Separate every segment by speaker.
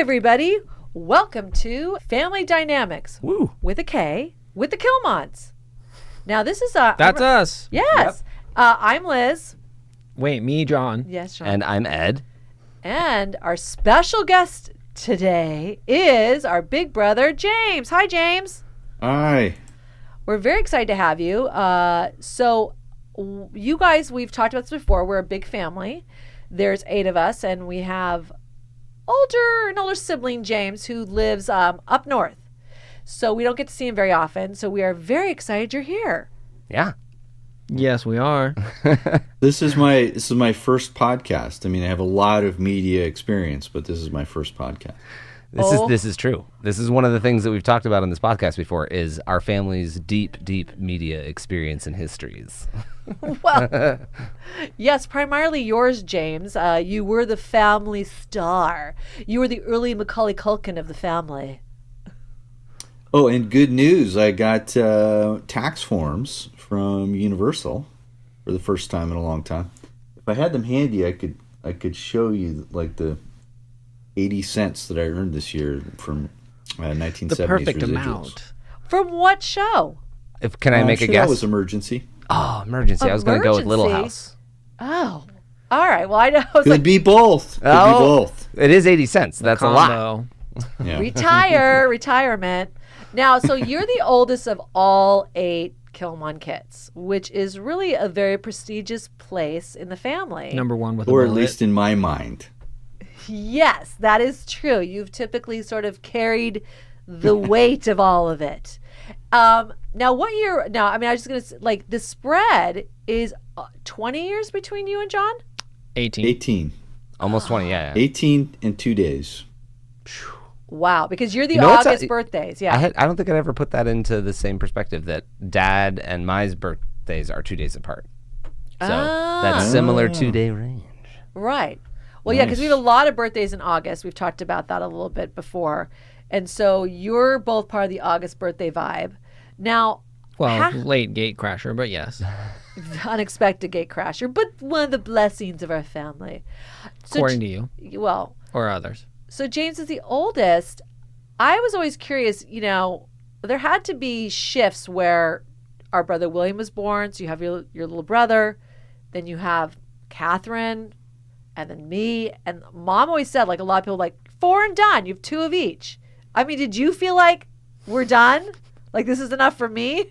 Speaker 1: everybody. Welcome to Family DynamiKs.
Speaker 2: Woo.
Speaker 1: With a K, with the Killmonds. Now, this is
Speaker 3: That's us.
Speaker 1: Yes. Yep. I'm Liz.
Speaker 3: Wait, me, John.
Speaker 1: Yes, John.
Speaker 2: And I'm Ed.
Speaker 1: And our special guest today is our big brother, James. Hi, James.
Speaker 4: Hi.
Speaker 1: We're very excited to have you. So you guys, we've talked about this before. We're a big family. There's 8 of us, and we have an older sibling, James, who lives up north. So we don't get to see him very often. So we are very excited you're here.
Speaker 2: Yeah.
Speaker 3: Yes, we are.
Speaker 4: This is my first podcast. I mean, I have a lot of media experience, but this is my first podcast.
Speaker 2: This is true. This is one of the things that we've talked about on this podcast before is our family's deep media experience and histories.
Speaker 1: Well, yes, primarily yours, James. You were the family star. You were the early Macaulay Culkin of the family.
Speaker 4: Oh, and good news. I got tax forms from Universal for the first time in a long time. If I had them handy, I could show you like the 80 cents that I earned this year from 1970s
Speaker 3: The perfect
Speaker 4: residuals.
Speaker 3: amount.
Speaker 1: From what show?
Speaker 2: Can I make a
Speaker 4: sure
Speaker 2: guess?
Speaker 4: That was Emergency.
Speaker 2: Oh, Emergency. I was going to go with Little House.
Speaker 1: Oh, all right. Well, I know.
Speaker 4: Could be both. Could be both.
Speaker 2: It is 80 cents. That's a lot.
Speaker 3: Combo.
Speaker 4: Yeah.
Speaker 1: Retirement. Now, so you're the oldest of all 8 Killmond kids, which is really a very prestigious place in the family.
Speaker 3: Number one with
Speaker 4: Or
Speaker 3: a
Speaker 4: at
Speaker 3: bullet.
Speaker 4: least in my mind.
Speaker 1: Yes, that is true. You've typically sort of carried the weight of all of it. Now, what year? Now, I mean, I was just going to say, like, the spread is 20 years between you and John?
Speaker 3: 18.
Speaker 4: 18.
Speaker 2: Almost 20, yeah.
Speaker 4: 18 and 2 days.
Speaker 1: Wow, because you're the
Speaker 2: You know what's
Speaker 1: August birthdays. Yeah.
Speaker 2: I don't think I'd ever put that into the same perspective that Dad and my birthdays are 2 days apart. So that's similar 2-day range.
Speaker 1: Right. Well, yeah, because we have a lot of birthdays in August. We've talked about that a little bit before. And so you're both part of the August birthday vibe. Now,
Speaker 3: Well, late gate crasher, but yes.
Speaker 1: unexpected gate crasher, but one of the blessings of our family. So,
Speaker 3: According to you.
Speaker 1: Well,
Speaker 3: Or others.
Speaker 1: so James is the oldest. I was always curious, there had to be shifts where our brother William was born. So you have your little brother, then you have Catherine, and then me. And Mom always said, like, a lot of people like 4 and done. You have 2 of each. I mean, did you feel like we're done? Like this is enough for me?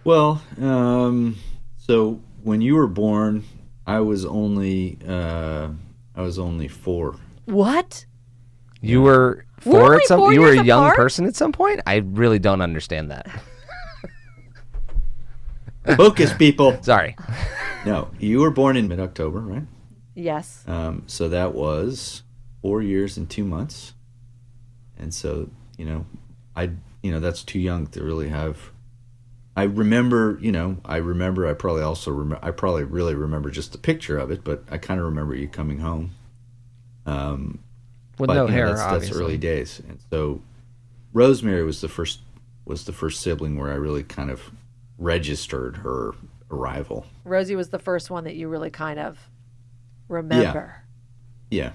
Speaker 4: Well, so when you were born, I was only 4.
Speaker 2: You were
Speaker 1: What?
Speaker 2: 4
Speaker 1: only
Speaker 2: at some
Speaker 1: 4
Speaker 2: You were
Speaker 1: years
Speaker 2: a young
Speaker 1: apart?
Speaker 2: person at some point? I really don't understand that.
Speaker 4: Focus, people.
Speaker 2: Sorry.
Speaker 4: No, you were born in mid-October, right?
Speaker 1: Yes.
Speaker 4: So that was 4 years and 2 months. And so, that's too young to really have. I probably really remember just the picture of it, but I kind of remember you coming home.
Speaker 3: With
Speaker 4: But,
Speaker 3: no hair,
Speaker 4: that's
Speaker 3: obviously.
Speaker 4: early days. And so Rosemary was the first sibling where I really kind of registered her arrival.
Speaker 1: Rosie was the first one that you really kind of remember.
Speaker 4: Yeah.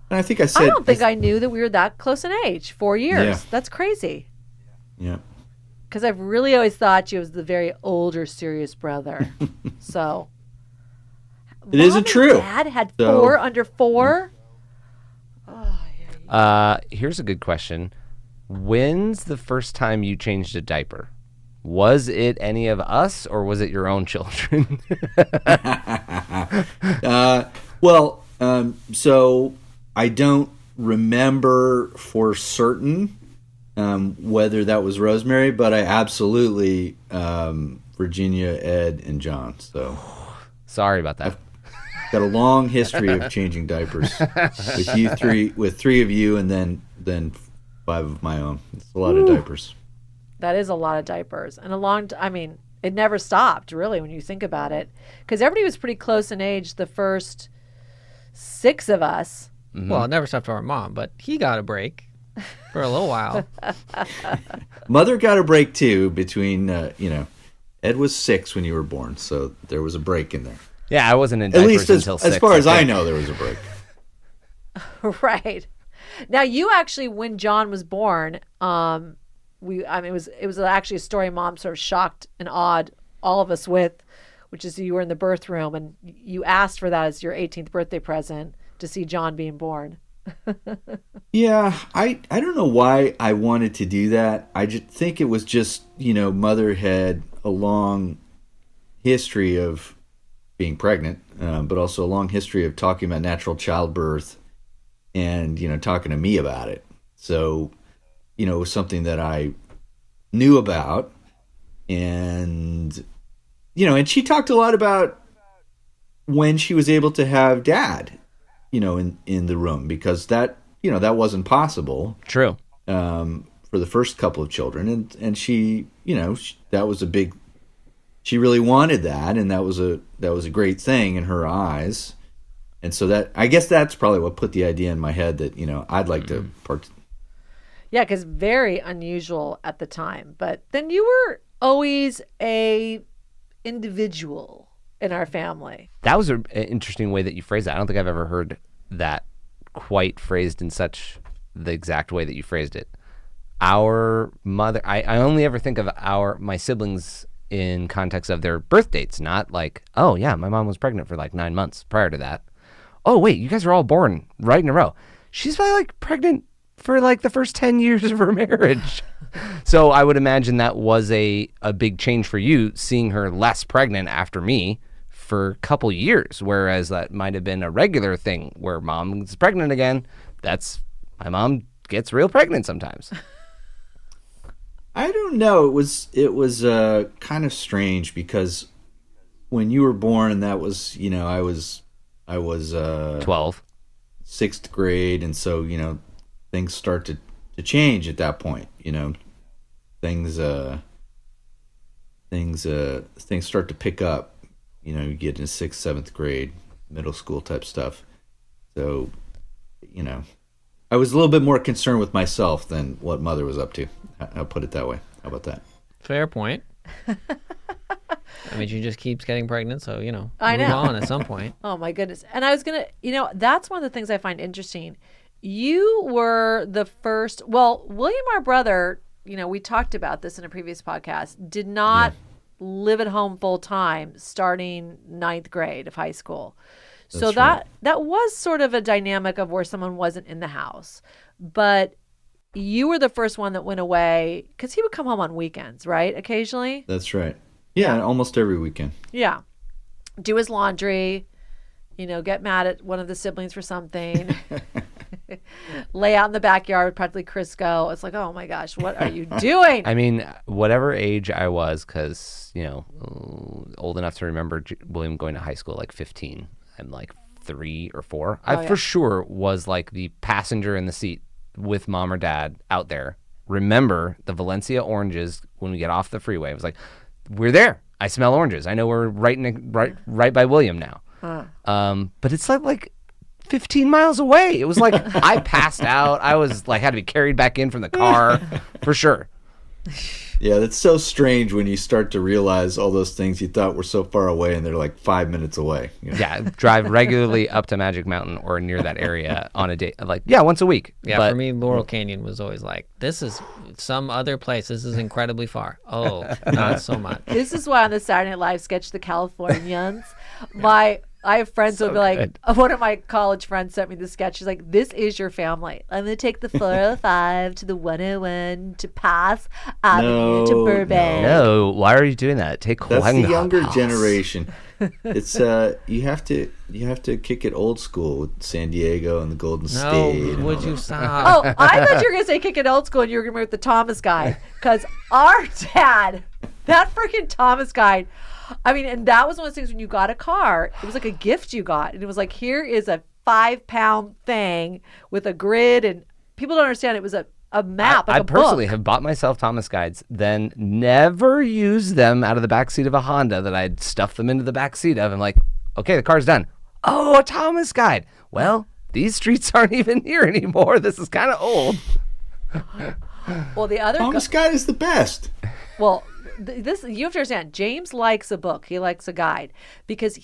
Speaker 4: And I think I said
Speaker 1: I don't think I knew that we were that close in age. 4 years.
Speaker 4: Yeah.
Speaker 1: That's crazy.
Speaker 4: Yeah.
Speaker 1: Because I've really always thought you was the very older, serious brother. So.
Speaker 4: It isn't true.
Speaker 1: Dad had
Speaker 4: So-
Speaker 1: 4 under 4.
Speaker 2: Here's a good question. When's the first time you changed a diaper? Was it any of us or was it your own children?
Speaker 4: So I don't remember for certain whether that was Rosemary, but I absolutely Virginia, Ed, and John. So
Speaker 2: Sorry about that.
Speaker 4: got a long history of changing diapers with 3 of you, and then 5 of my own. It's a lot of diapers.
Speaker 1: That is a lot of diapers. And it never stopped, really, when you think about it. Because everybody was pretty close in age, the first 6 of us.
Speaker 2: Mm-hmm.
Speaker 3: Well, it never stopped our mom, but he got a break for a little while.
Speaker 4: Mother got a break too between Ed was 6 when you were born, so there was a break in there.
Speaker 2: Yeah, I wasn't in
Speaker 4: At
Speaker 2: diapers
Speaker 4: least
Speaker 2: until 6.
Speaker 4: as far as I
Speaker 2: think.
Speaker 4: know, there was a break.
Speaker 1: Right. Now you actually, when John was born, it was actually a story Mom sort of shocked and awed all of us with, which is you were in the birth room and you asked for that as your 18th birthday present to see John being born.
Speaker 4: Yeah, I don't know why I wanted to do that. I just think it was just, Mother had a long history of being pregnant, but also a long history of talking about natural childbirth and, talking to me about it. So, it was something that I knew about. And, and she talked a lot about when she was able to have Dad, in the room, because that wasn't possible.
Speaker 2: True.
Speaker 4: For the first couple of children. And she, that was a big, she really wanted that. And that was a great thing in her eyes. And so I guess that's probably what put the idea in my head that, I'd like to
Speaker 1: Yeah, because very unusual at the time. But then you were always a individual in our family.
Speaker 2: That was an interesting way that you phrased that. I don't think I've ever heard that quite phrased in such the exact way that you phrased it. Our mother, I only ever think of my siblings in context of their birth dates, not like, oh yeah, my mom was pregnant for like 9 months prior to that. Oh wait, you guys were all born right in a row. She's probably like pregnant for like the first 10 years of her marriage. So I would imagine that was a big change for you, seeing her less pregnant after me for a couple years, whereas that might have been a regular thing where mom is pregnant again. My mom gets real pregnant sometimes.
Speaker 4: I don't know. It was kind of strange because when you were born, and that was, I was
Speaker 2: 12,
Speaker 4: 6th grade, and so things start to change at that point. Things start to pick up. You get into 6th, 7th grade, middle school type stuff. So, I was a little bit more concerned with myself than what Mother was up to. I'll put it that way. How about that?
Speaker 3: Fair point. I mean, she just keeps getting pregnant, so,
Speaker 1: I know.
Speaker 3: move on at some point.
Speaker 1: Oh, my goodness. And I was going to, that's one of the things I find interesting. You were the first, William, our brother, we talked about this in a previous podcast, did not live at home full time starting 9th grade of high school. So that was sort of a dynamic of where someone wasn't in the house. But you were the first one that went away because he would come home on weekends, right? Occasionally.
Speaker 4: That's right. Yeah, almost every weekend.
Speaker 1: Yeah. Do his laundry, get mad at one of the siblings for something. Lay out in the backyard with practically Crisco. It's like, oh my gosh, what are you doing?
Speaker 2: I mean, whatever age I was, because, old enough to remember William going to high school like 15. I'm like 3 or 4. I for sure was like the passenger in the seat with mom or dad out there. Remember the Valencia oranges when we get off the freeway. It was like, we're there. I smell oranges. I know we're right by William now. But it's like 15 miles away. It was like I passed out. I was like had to be carried back in from the car for sure.
Speaker 4: Yeah, that's so strange when you start to realize all those things you thought were so far away and they're like 5 minutes away.
Speaker 2: Yeah, drive regularly up to Magic Mountain or near that area on a day. Like, once a week.
Speaker 3: Yeah, for me, Laurel Canyon was always like, this is some other place. This is incredibly far. Oh, not so much.
Speaker 1: This is why on the Saturday Night Live sketch, The Californians, I have friends who will be like, one of my college friends sent me the sketch. She's like, this is your family. I'm going to take the 405 to the 101 to Pass Avenue to Burbank.
Speaker 2: No, why are you doing that? Take
Speaker 4: That's the younger generation. It's you have to kick it old school with San Diego and the Golden State.
Speaker 3: No, would you stop?
Speaker 1: Oh, I thought you were going to say kick it old school and you were going to move with the Thomas guide. Because our dad, that freaking Thomas guide, I mean, and that was one of those things when you got a car, it was like a gift you got. And it was like, here is a 5-pound thing with a grid. And people don't understand it was a map.
Speaker 2: I personally have bought myself Thomas guides, then never used them out of the backseat of a Honda that I'd stuffed them into the backseat of. I'm like, okay, the car's done. Oh, a Thomas guide. Well, these streets aren't even here anymore. This is kind of old.
Speaker 1: Well, the other
Speaker 4: Thomas guide is the best.
Speaker 1: Well, this you have to understand. James likes a book. He likes a guide because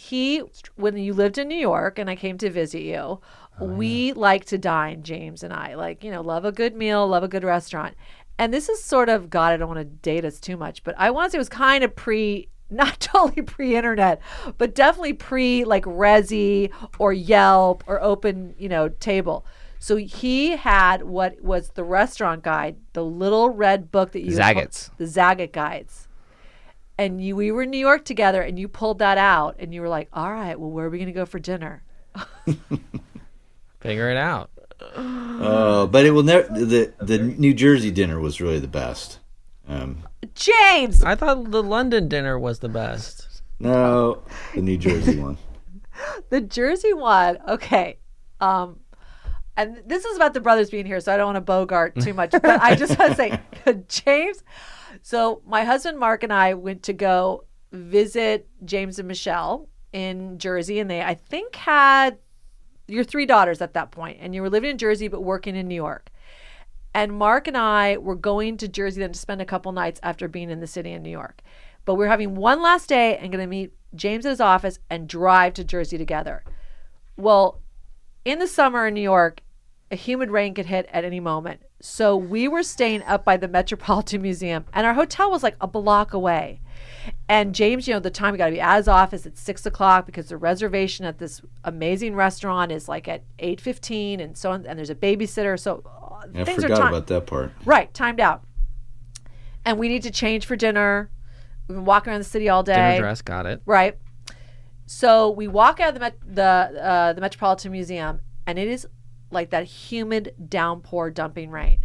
Speaker 1: when you lived in New York and I came to visit you, we like to dine, James and I. Like, love a good meal, love a good restaurant. And this is sort of, God, I don't want to date us too much, but I want to say it was kind of not totally pre-internet, but definitely like Resy or Yelp or Open, Table. So he had what was the restaurant guide, the little red book that you
Speaker 2: Zagat's.
Speaker 1: The Zagat guides. And we were in New York together, and you pulled that out, and you were like, all right, well, where are we going to go for dinner?
Speaker 3: Figure it out.
Speaker 4: But it will never. The New Jersey dinner was really the best.
Speaker 1: James!
Speaker 3: I thought the London dinner was the best.
Speaker 4: No, the New Jersey one.
Speaker 1: The Jersey one, okay. And this is about the brothers being here, so I don't want to bogart too much. But I just want to say, James. So my husband Mark and I went to go visit James and Michelle in Jersey, and they, I think, had your 3 daughters at that point, and you were living in Jersey but working in New York. And Mark and I were going to Jersey then to spend a couple nights after being in the city in New York. But we were having one last day and going to meet James at his office and drive to Jersey together. Well, in the summer in New York, a humid rain could hit at any moment. So we were staying up by the Metropolitan Museum, and our hotel was like a block away. And James, the time we got to be at his office at 6:00 because the reservation at this amazing restaurant is like at 8:15, and so on. And there's a babysitter, so
Speaker 4: I
Speaker 1: things
Speaker 4: forgot
Speaker 1: are
Speaker 4: about that part.
Speaker 1: Right, timed out. And we need to change for dinner. We've been walking around the city all day.
Speaker 3: Dinner dress, got it.
Speaker 1: Right. So we walk out of the Metropolitan Museum, and it is like that humid downpour dumping rain.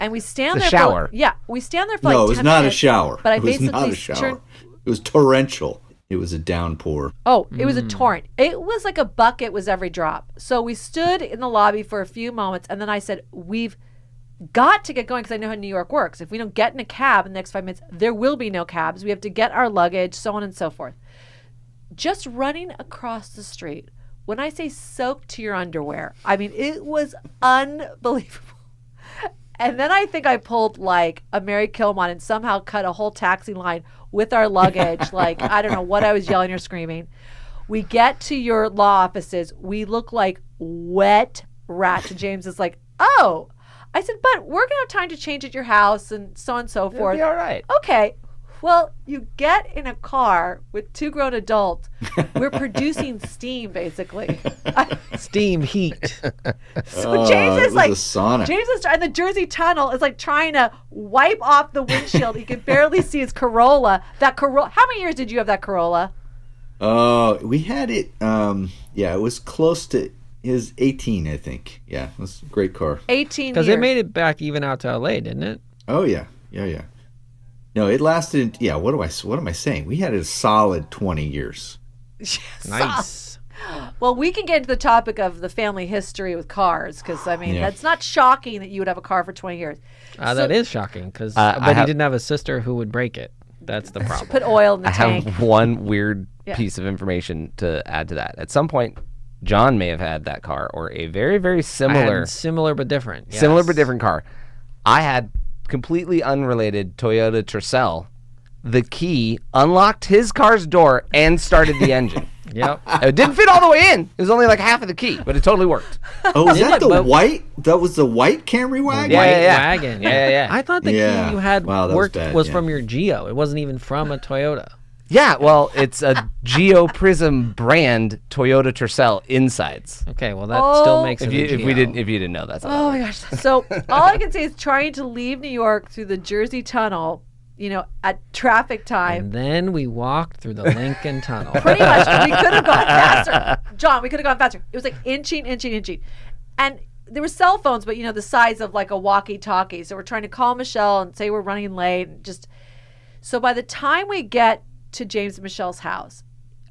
Speaker 1: And we stand there.
Speaker 2: Shower.
Speaker 1: We stand there for
Speaker 4: No,
Speaker 1: like 10
Speaker 4: it was not a
Speaker 1: minutes,
Speaker 4: shower.
Speaker 1: But I
Speaker 4: It was
Speaker 1: basically
Speaker 4: not a shower. It was torrential. It was a downpour.
Speaker 1: Oh, it was a torrent. It was like a bucket was every drop. So we stood in the lobby for a few moments, and then I said, we've got to get going because I know how New York works. If we don't get in a cab in the next 5 minutes, there will be no cabs. We have to get our luggage, so on and so forth. Just running across the street, when I say soaked to your underwear, I mean, it was unbelievable. And then I think I pulled like a Mary Killmond and somehow cut a whole taxi line with our luggage. Like, I don't know what I was yelling or screaming. We get to your law offices. We look like wet rats. And James is like, oh. I said, but we're going to have time to change at your house and so on and so forth.
Speaker 2: It'll be all right.
Speaker 1: Okay. Well, you get in a car with 2 grown adults. We're producing steam, basically.
Speaker 3: Steam heat.
Speaker 1: So James is like,
Speaker 4: a sauna.
Speaker 1: James is, and the Jersey Tunnel is like trying to wipe off the windshield. You can barely see his Corolla. That Corolla. How many years did you have that Corolla?
Speaker 4: We had it. It was close to his 18, I think. Yeah, it was a great car.
Speaker 1: 18 years.
Speaker 3: Because it made it back even out to LA, didn't it?
Speaker 4: Oh yeah. No, it lasted. Yeah, what am I saying? We had a solid 20 years.
Speaker 3: Nice.
Speaker 1: Well, we can get into the topic of the family history with cars because, I mean,
Speaker 4: Yeah.
Speaker 1: that's not shocking that you would have a car for 20 years.
Speaker 3: That is shocking because
Speaker 2: I
Speaker 3: he
Speaker 2: have-
Speaker 3: didn't have a sister who would break it. That's the problem.
Speaker 1: Put oil in the
Speaker 2: I
Speaker 1: tank.
Speaker 2: have one weird
Speaker 1: Yeah.
Speaker 2: piece of information to add to that. At some point, John may have had that car or a very, very similar
Speaker 3: Similar but different. Yes.
Speaker 2: similar but different car. I had completely unrelated Toyota Tercel. The key unlocked his car's door and started the engine.
Speaker 3: Yep.
Speaker 2: It didn't fit all the way in. It was only like half of the key, but it totally worked.
Speaker 4: Oh, was that the
Speaker 3: but-
Speaker 4: white? That was the white Camry wagon?
Speaker 2: Yeah,
Speaker 3: White
Speaker 2: yeah, yeah.
Speaker 3: wagon.
Speaker 2: Yeah.
Speaker 3: I thought the
Speaker 4: Yeah.
Speaker 3: key you had
Speaker 4: Wow, that was
Speaker 3: worked
Speaker 4: bad,
Speaker 3: was
Speaker 4: yeah.
Speaker 3: from your Geo. It wasn't even from a Toyota.
Speaker 2: Yeah, well, it's a Geo Prism brand Toyota Tercel insides.
Speaker 3: Okay, well that still makes it
Speaker 2: If
Speaker 3: a
Speaker 2: you
Speaker 3: Geo.
Speaker 2: didn't know that's
Speaker 1: Oh my gosh. So all I can say is trying to leave New York through the Jersey Tunnel, at traffic time.
Speaker 3: And then we walked through the Lincoln Tunnel.
Speaker 1: Pretty much. We could have gone faster. John, we could have gone faster. It was like inching. And there were cell phones, but the size of like a walkie-talkie. So we're trying to call Michelle and say we're running late. So by the time we get to James and Michelle's house,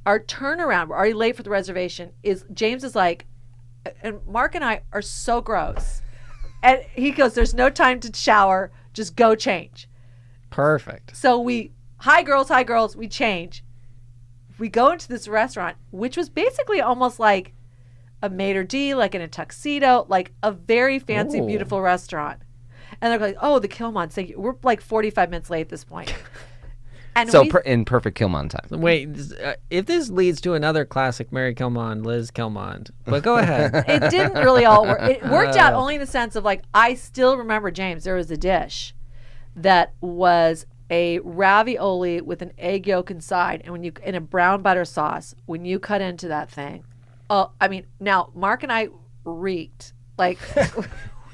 Speaker 1: our turnaround, we're already late for the reservation, James is like, and Mark and I are so gross. And he goes, there's no time to shower. Just go change.
Speaker 3: Perfect.
Speaker 1: So hi girls, we change. We go into this restaurant, which was basically almost like a maitre d', like in a tuxedo, like a very fancy,
Speaker 3: Ooh.
Speaker 1: beautiful restaurant. And they're like, oh, the Killmond. So we're like 45 minutes late at this point. And
Speaker 2: So
Speaker 1: we,
Speaker 2: in perfect Killmond time.
Speaker 3: Wait, if this leads to another classic Mary Killmond, Liz Killmond, but go ahead.
Speaker 1: it didn't really all work. It worked out only in the sense of like, I still remember, James, there was a dish that was a ravioli with an egg yolk inside, and when you in a brown butter sauce, when you cut into that thing, oh, I mean, now Mark and I reeked like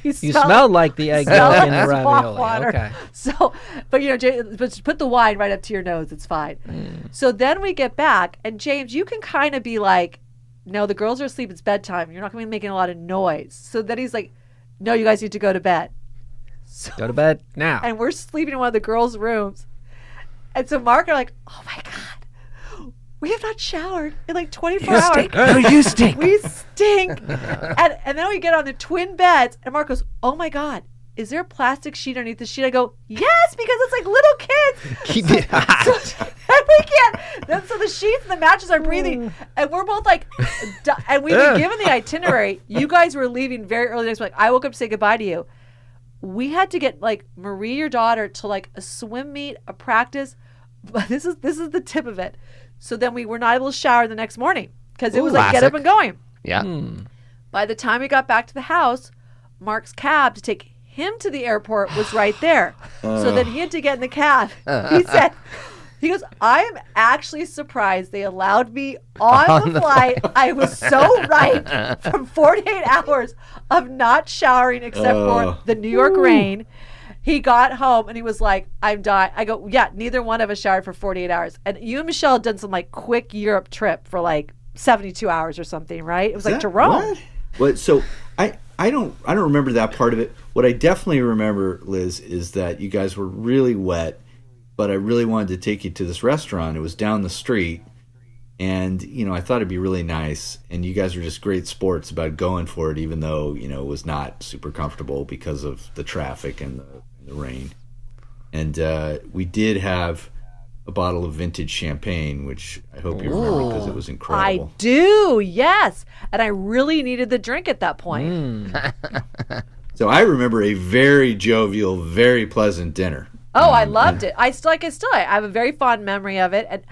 Speaker 3: You smelled like the egg yolk in the ravioli.
Speaker 1: Water.
Speaker 3: Okay.
Speaker 1: So, but but put the wine right up to your nose. It's fine. So then we get back, and James, you can kind of be like, no, the girls are asleep. It's bedtime. You're not going to be making a lot of noise. So then he's like, no, you guys need to go to bed. So,
Speaker 3: Go to bed now.
Speaker 1: and we're sleeping in one of the girls' rooms. And so Mark are like, oh my God, we have not showered in like 24 hours.
Speaker 2: Stink. No, you stink.
Speaker 1: We stink. And then we get on the twin beds, and Mark goes, oh my God, is there a plastic sheet underneath the sheet? I go, yes, because it's like little kids.
Speaker 2: Keep it hot.
Speaker 1: So, and we can't. Then, so the sheets and the mattress are breathing, and we're both like, and we've been given the itinerary. You guys were leaving very early next week. I woke up to say goodbye to you. We had to get like Marie, your daughter, to like a swim meet, a practice. But this is the tip of it. So then we were not able to shower the next morning because it was like get up and going.
Speaker 2: Yeah.
Speaker 1: By the time we got back to the house, Mark's cab to take him to the airport was right there. So then he had to get in the cab. He goes, I am actually surprised they allowed me on the flight. I was so ripe from 48 hours of not showering except for the New York rain. He got home and he was like, I'm dying. I go, yeah, neither one of us showered for 48 hours. And you and Michelle had done some like quick Europe trip for like 72 hours or something, right? It was like to Rome.
Speaker 4: What? So I don't remember that part of it. What I definitely remember, Liz, is that you guys were really wet, but I really wanted to take you to this restaurant. It was down the street, and I thought it'd be really nice. And you guys were just great sports about going for it, even though it was not super comfortable because of the traffic and the rain. And we did have a bottle of vintage champagne, which I hope you remember because it was incredible.
Speaker 1: I do, yes. And I really needed the drink at that point.
Speaker 4: So I remember a very jovial, very pleasant dinner.
Speaker 1: Oh, I loved it. I have a very fond memory of it. And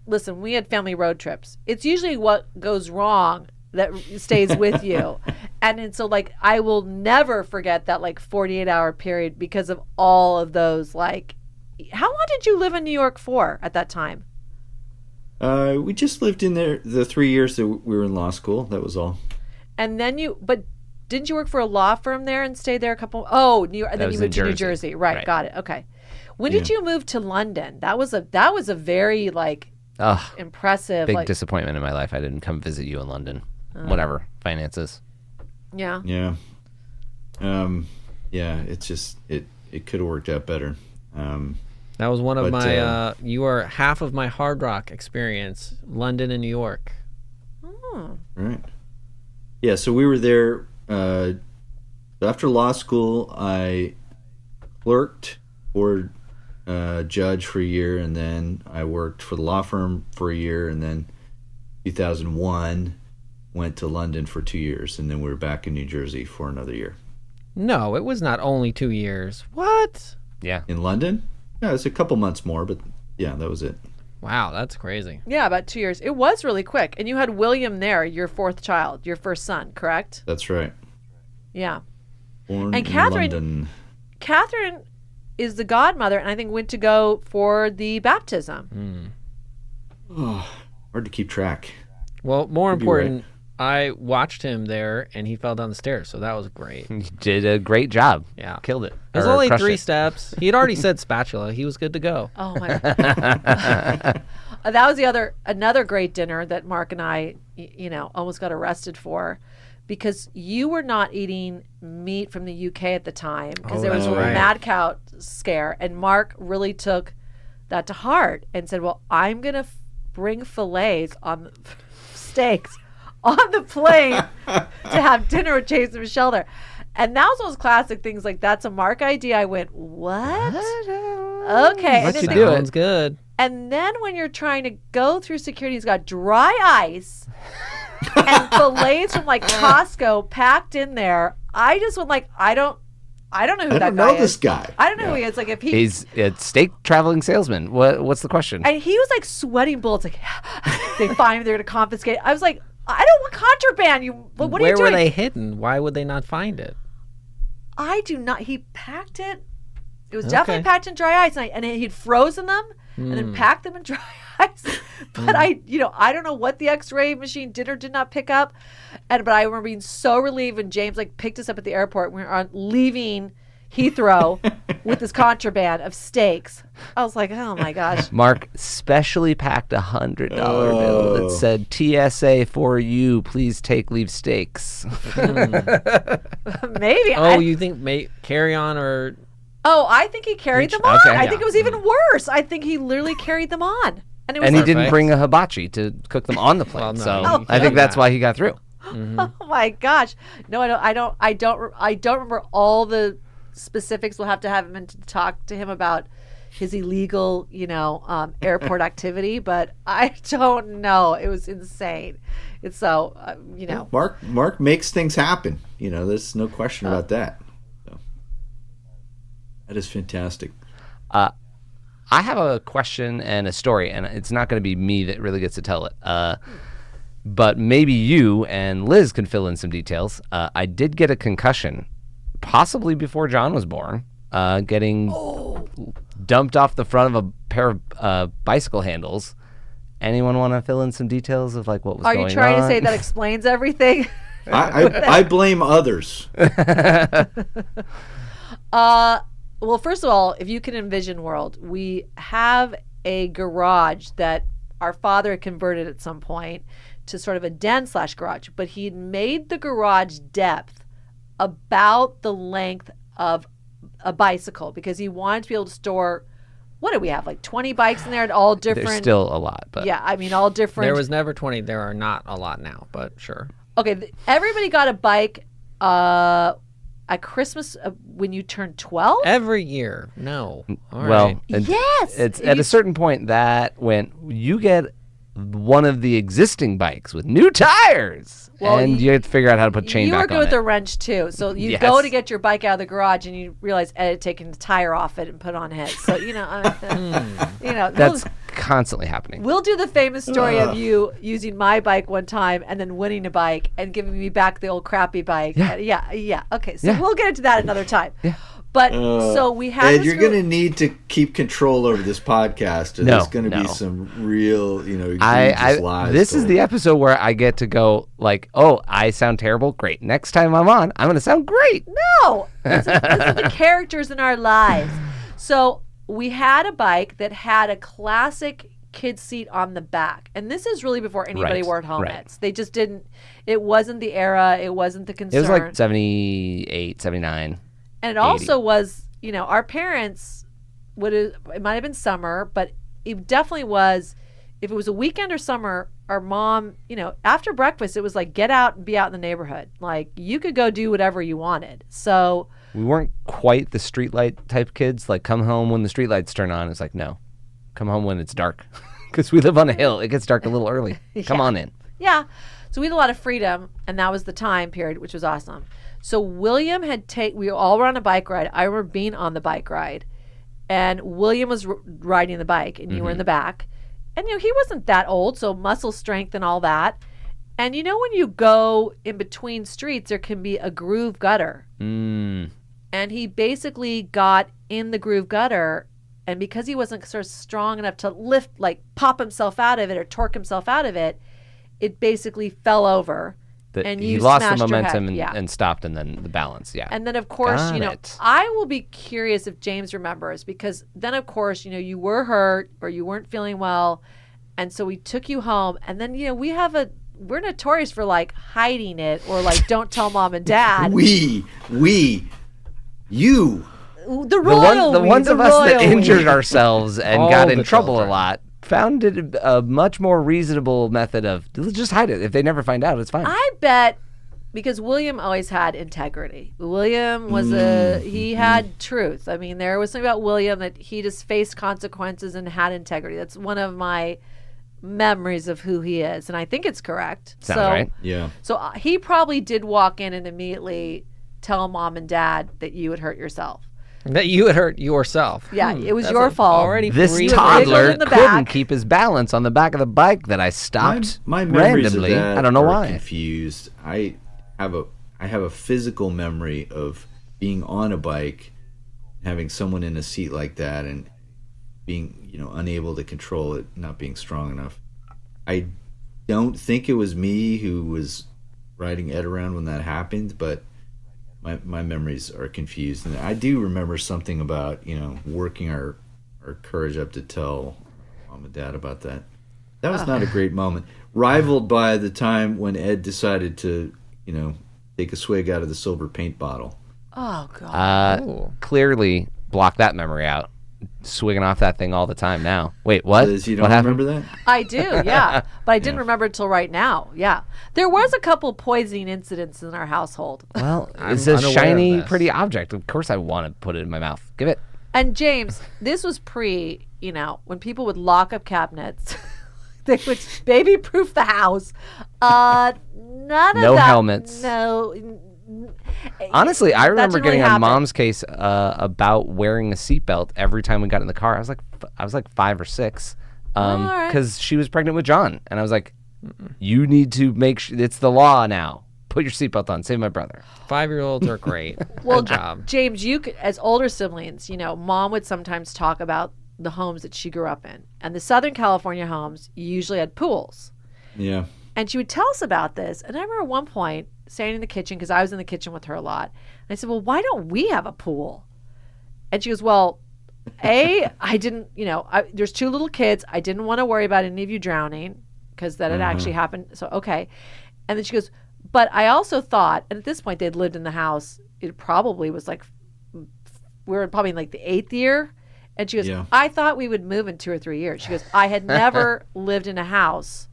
Speaker 1: listen, we had family road trips. It's usually what goes wrong that stays with you. And so I will never forget that 48-hour period because of all of those how long did you live in New York for at that time?
Speaker 4: We just lived in there the 3 years that we were in law school. That was all. And
Speaker 1: then didn't you work for a law firm there and stay there a couple? Oh, New York, and then you moved to New Jersey. Right, got it. Okay. When did you move to London? That was a very impressive.
Speaker 2: Big disappointment in my life. I didn't come visit you in London. Whatever, finances.
Speaker 1: Yeah.
Speaker 4: Yeah. It's just it could have worked out better.
Speaker 3: That was one of my. You are half of my Hard Rock experience, London and New York.
Speaker 1: Oh.
Speaker 4: Right. Yeah. So we were there. After law school, I clerked for a judge for a year, and then I worked for the law firm for a year, and then 2001 went to London for 2 years, and then we were back in New Jersey for another year.
Speaker 3: No, it was not only 2 years. What?
Speaker 2: Yeah.
Speaker 4: In London? Yeah, it was a couple months more, but yeah, that was it.
Speaker 3: Wow, that's crazy.
Speaker 1: Yeah, about 2 years. It was really quick. And you had William there, your fourth child, your first son, correct?
Speaker 4: That's right.
Speaker 1: Yeah.
Speaker 4: Born
Speaker 1: and
Speaker 4: in
Speaker 1: Catherine,
Speaker 4: London.
Speaker 1: Catherine is the godmother, and I think went to go for the baptism.
Speaker 4: Oh, hard to keep track.
Speaker 3: Well, more
Speaker 4: Could be
Speaker 3: important, I watched him there, and he fell down the stairs, so that was great.
Speaker 2: You did a great job.
Speaker 3: Yeah.
Speaker 2: Killed it.
Speaker 3: It was
Speaker 2: Or
Speaker 3: only
Speaker 2: crushed
Speaker 3: 3
Speaker 2: it.
Speaker 3: steps. He had already said spatula. He was good to go.
Speaker 1: Oh my God. That was another great dinner that Mark and I, almost got arrested for, because you were not eating meat from the UK at the time because there was a mad cow scare, and Mark really took that to heart and said, "Well, I'm gonna bring fillets on steaks on the plane to have dinner with James and Michelle there." And that was those classic things that's a Mark idea. I went, what? Okay.
Speaker 3: Let
Speaker 1: and
Speaker 3: you
Speaker 1: then
Speaker 3: do it. Sounds good.
Speaker 1: And then when you're trying to go through security, he's got dry ice and fillets from Costco packed in there. I just went I don't I don't know who
Speaker 4: I
Speaker 1: that
Speaker 4: don't
Speaker 1: guy
Speaker 4: know
Speaker 1: is.
Speaker 4: this guy.
Speaker 1: I don't know who he is. Like if he
Speaker 2: He's a steak traveling salesman. What's the question?
Speaker 1: and he was like sweating bullets. Like they find me, they're gonna confiscate. I was like, I don't want contraband. What are
Speaker 3: Where
Speaker 1: you doing?
Speaker 3: were they hidden? Why would they not find it?
Speaker 1: I do not. He packed it. It was
Speaker 3: Okay.
Speaker 1: definitely packed in dry ice, and he'd frozen them and then packed them in dry ice. But I don't know what the X-ray machine did or did not pick up. But I remember being so relieved when James like picked us up at the airport. We were on leaving Heathrow with this contraband of steaks. I was like, oh my gosh.
Speaker 2: Mark specially packed $100 bill that said TSA for you. Please leave steaks.
Speaker 1: Maybe.
Speaker 3: Oh, you think carry on or?
Speaker 1: Oh, I think he carried them on.
Speaker 2: Okay.
Speaker 1: I think it was even worse. I think he literally carried them on. And it was
Speaker 2: And he
Speaker 1: like,
Speaker 2: didn't
Speaker 3: Perfect.
Speaker 2: bring a hibachi to cook them on the plane.
Speaker 3: Well, no,
Speaker 2: so
Speaker 3: you
Speaker 2: I think
Speaker 3: can't.
Speaker 2: that's why he got through.
Speaker 1: oh my gosh. No, I don't remember all the specifics. We'll have to have him in to talk to him about his illegal, airport activity, but I don't know. It was insane. It's so,
Speaker 4: Mark makes things happen. There's no question about that. So, that is fantastic.
Speaker 2: I have a question and a story, and it's not going to be me that really gets to tell it. But maybe you and Liz can fill in some details. I did get a concussion, possibly before John was born, getting dumped off the front of a pair of bicycle handles. Anyone want to fill in some details of like what was
Speaker 1: are
Speaker 2: going on?
Speaker 1: you trying to say that explains everything?
Speaker 4: I blame others.
Speaker 1: Well, first of all, if you can envision world, we have a garage that our father had converted at some point to sort of a den/garage, but he'd made the garage depth about the length of a bicycle because he wanted to be able to store, what do we have, like 20 bikes in there at all different?
Speaker 2: There's still a lot, but
Speaker 1: Yeah, I mean, all different.
Speaker 3: There was never 20. There are not a lot now, but sure.
Speaker 1: Okay, everybody got a bike at Christmas when you turned 12?
Speaker 3: Every year. No. All
Speaker 2: well,
Speaker 3: right.
Speaker 2: and
Speaker 1: Yes!
Speaker 2: it's
Speaker 1: If
Speaker 2: at
Speaker 1: you-
Speaker 2: a certain point that when you get one of the existing bikes with new tires,
Speaker 1: Well,
Speaker 2: and you have to figure out how to put chain
Speaker 1: You were
Speaker 2: back
Speaker 1: good
Speaker 2: on
Speaker 1: with
Speaker 2: it.
Speaker 1: a wrench too. So you
Speaker 2: Yes.
Speaker 1: go to get your bike out of the garage and you realize Ed had taken the tire off it and put on his. So
Speaker 2: That's constantly happening.
Speaker 1: we'll do the famous story of you using my bike one time and then winning a bike and giving me back the old crappy bike. Yeah. Okay, so
Speaker 2: Yeah.
Speaker 1: we'll get into that another time. Yeah. But so we had
Speaker 4: Ed,
Speaker 1: this
Speaker 4: you're going to need to keep control over this podcast, or
Speaker 2: No,
Speaker 4: there's going to be
Speaker 2: no.
Speaker 4: some real, egregious lies.
Speaker 2: This is
Speaker 4: told.
Speaker 2: the episode where I get to go like, oh, I sound terrible. Great. Next time I'm on, I'm going to sound great.
Speaker 1: No, this is the characters in our lives. So we had a bike that had a classic kid seat on the back. And this is really before anybody
Speaker 2: Right,
Speaker 1: wore helmets. They just didn't, it wasn't the era. It wasn't the concern.
Speaker 2: It was like 78, 79.
Speaker 1: And it also was, our parents it might have been summer, but it definitely was, if it was a weekend or summer, our mom, after breakfast, it was like, get out and be out in the neighborhood. Like, you could go do whatever you wanted. So
Speaker 2: We weren't quite the streetlight type kids. Like, come home when the streetlights turn on. It's like, no. Come home when it's dark. Because we live on a hill. It gets dark a little early. Come on in.
Speaker 1: yeah. So we had a lot of freedom, and that was the time period, which was awesome. So William we all were on a bike ride. I remember being on the bike ride, and William was riding the bike, and you were in the back. And, he wasn't that old, so muscle strength and all that. And, when you go in between streets, there can be a groove gutter.
Speaker 2: Mm.
Speaker 1: And he basically got in the groove gutter, and because he wasn't sort of strong enough to lift, like pop himself out of it or torque himself out of it, it basically fell over. And
Speaker 2: He
Speaker 1: you
Speaker 2: lost the
Speaker 1: smashed your head.
Speaker 2: momentum
Speaker 1: Yeah.
Speaker 2: and stopped, and then the balance. Yeah.
Speaker 1: And then, of course,
Speaker 2: Got it.
Speaker 1: I will be curious if James remembers, because then, of course, you were hurt or you weren't feeling well. And so we took you home. And then, we're notorious for like hiding it or like, don't tell mom and dad.
Speaker 4: You.
Speaker 1: The
Speaker 2: ones of us that
Speaker 1: royal
Speaker 2: injured
Speaker 1: we.
Speaker 2: ourselves and
Speaker 3: All
Speaker 2: got in
Speaker 3: the
Speaker 2: trouble
Speaker 3: children.
Speaker 2: a lot found it a much more reasonable method of just hide it. If they never find out, it's fine.
Speaker 1: I bet, because William always had integrity. William was he had truth. I mean, there was something about William that he just faced consequences and had integrity. That's one of my memories of who he is, and I think it's correct.
Speaker 2: Sounds right.
Speaker 4: Yeah.
Speaker 1: So he probably did walk in and immediately tell mom and dad that you had hurt yourself.
Speaker 3: That you had hurt yourself.
Speaker 1: Yeah, it was
Speaker 3: That's
Speaker 1: your fault.
Speaker 3: Already
Speaker 2: This
Speaker 3: three
Speaker 2: toddler
Speaker 1: in the
Speaker 2: couldn't
Speaker 1: back.
Speaker 2: keep his balance on the back of the bike that I stopped
Speaker 4: My memories
Speaker 2: randomly.
Speaker 4: of that
Speaker 2: I don't know
Speaker 4: are
Speaker 2: why.
Speaker 4: confused. I have a physical memory of being on a bike, having someone in a seat like that, and being unable to control it, not being strong enough. I don't think it was me who was riding Ed around when that happened, but my memories are confused. And I do remember something about working our courage up to tell mom and dad about that. That was not a great moment. Rivaled by the time when Ed decided to take a swig out of the silver paint bottle.
Speaker 1: Oh, God.
Speaker 2: Clearly block that memory out. Swigging off that thing all the time now. Wait, what?
Speaker 4: Liz, you
Speaker 2: What
Speaker 4: don't
Speaker 2: happened?
Speaker 4: remember that?
Speaker 1: I do, yeah. But I didn't remember it till right now. Yeah. There was a couple poisoning incidents in our household.
Speaker 2: Well,
Speaker 3: I'm
Speaker 2: it's a
Speaker 3: unaware of
Speaker 2: shiny,
Speaker 3: this.
Speaker 2: pretty object. Of course I want to put it in my mouth. Give it.
Speaker 1: And James, this was pre, when people would lock up cabinets. They would baby-proof the house. None of
Speaker 2: No
Speaker 1: that.
Speaker 2: helmets.
Speaker 1: No.
Speaker 2: Honestly, I
Speaker 1: That
Speaker 2: remember
Speaker 1: didn't really
Speaker 2: getting on
Speaker 1: happen.
Speaker 2: mom's case about wearing a seatbelt every time we got in the car. I was like 5 or 6
Speaker 1: right.
Speaker 2: because she was pregnant with John. And I was like, you need to make sure it's the law now. Put your seatbelt on. Save my brother.
Speaker 3: 5-year-olds are great.
Speaker 1: Well,
Speaker 3: Good job.
Speaker 1: James, you could, as older siblings, mom would sometimes talk about the homes that she grew up in. And the Southern California homes usually had pools.
Speaker 4: Yeah.
Speaker 1: And she would tell us about this. And I remember at one point standing in the kitchen, because I was in the kitchen with her a lot. And I said, well, why don't we have a pool? And she goes, well, I didn't, there's 2 little kids. I didn't want to worry about any of you drowning because that had actually happened. So, okay. And then she goes, but I also thought, and at this point they'd lived in the house, it probably was like, we were probably in like the 8th year. And she goes, I thought we would move in 2 or 3 years. She goes, I had never lived in a house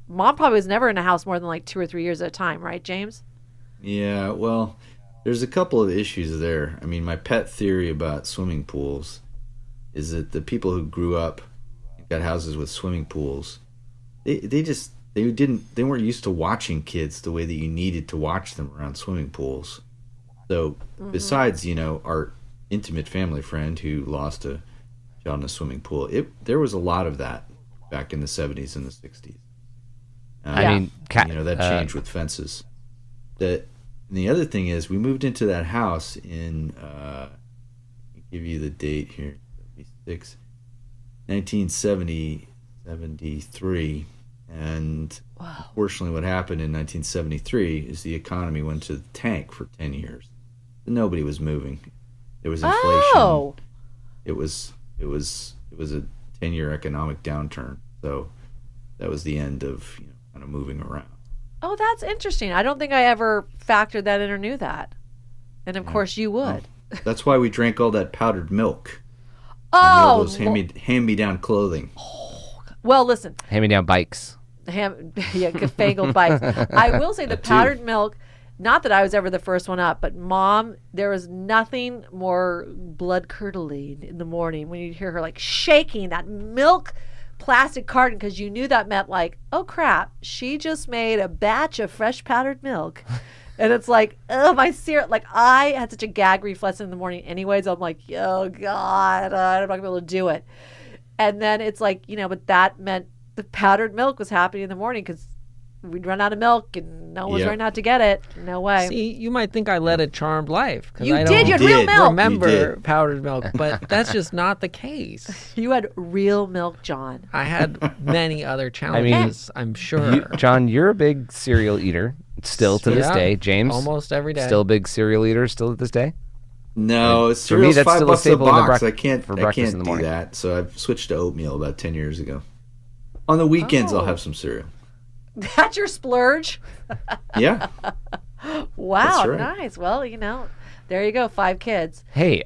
Speaker 1: Mom probably was never in a house more than like 2 or 3 years at a time, right, James?
Speaker 4: Yeah, well, there's a couple of issues there. I mean, my pet theory about swimming pools is that the people who grew up and got houses with swimming pools, they weren't used to watching kids the way that you needed to watch them around swimming pools. So besides, our intimate family friend who lost a child in a swimming pool, there was a lot of that back in the 70s and the 60s.
Speaker 2: I mean,
Speaker 4: that changed with fences. And the other thing is, we moved into that house in, I'll give you the date here, 1973. And unfortunately, what happened in 1973 is the economy went to the tank for 10 years. Nobody was moving. There was inflation.
Speaker 1: Oh.
Speaker 4: It was a 10-year economic downturn. So that was the end of kind of moving around.
Speaker 1: Oh, that's interesting. I don't think I ever factored that in or knew that. And of course you would.
Speaker 4: Oh, that's why we drank all that powdered milk.
Speaker 1: Oh,
Speaker 4: Those hand-me-down clothing.
Speaker 1: well, listen.
Speaker 2: Hand-me-down bikes.
Speaker 1: Fangled bikes. I will say the powdered milk, not that I was ever the first one up, but Mom, there was nothing more blood-curdling in the morning when you'd hear her like shaking that milk plastic carton, because you knew that meant like, oh crap, she just made a batch of fresh powdered milk. And it's like, oh, my syrup. Like, I had such a gag reflex in the morning anyways. I'm like, oh God, I'm not gonna be able to do it. And then it's like, but that meant the powdered milk was happening in the morning because we'd run out of milk and no one was running out to get it. No way.
Speaker 3: See, you might think I led a charmed life.
Speaker 1: You
Speaker 3: I
Speaker 1: did. You
Speaker 3: don't
Speaker 1: had real milk.
Speaker 3: remember powdered milk, but that's just not the case.
Speaker 1: You had real milk, John.
Speaker 3: I had many other challenges, I'm sure.
Speaker 2: John, you're a big cereal eater still to this
Speaker 3: Yeah,
Speaker 2: day. James,
Speaker 3: almost every day.
Speaker 2: still a big cereal eater still to this day?
Speaker 4: No,
Speaker 2: For me,
Speaker 4: cereal's
Speaker 2: that's still a
Speaker 4: $5 a
Speaker 2: staple in the
Speaker 4: box.
Speaker 2: break-
Speaker 4: I can't
Speaker 2: for breakfast in the
Speaker 4: do
Speaker 2: morning.
Speaker 4: that. So I've switched to oatmeal about 10 years ago. On the weekends, I'll have some cereal.
Speaker 1: That's your splurge?
Speaker 4: Yeah.
Speaker 1: Wow,
Speaker 4: That's right.
Speaker 1: nice. Well, there you go, 5 kids.
Speaker 2: Hey,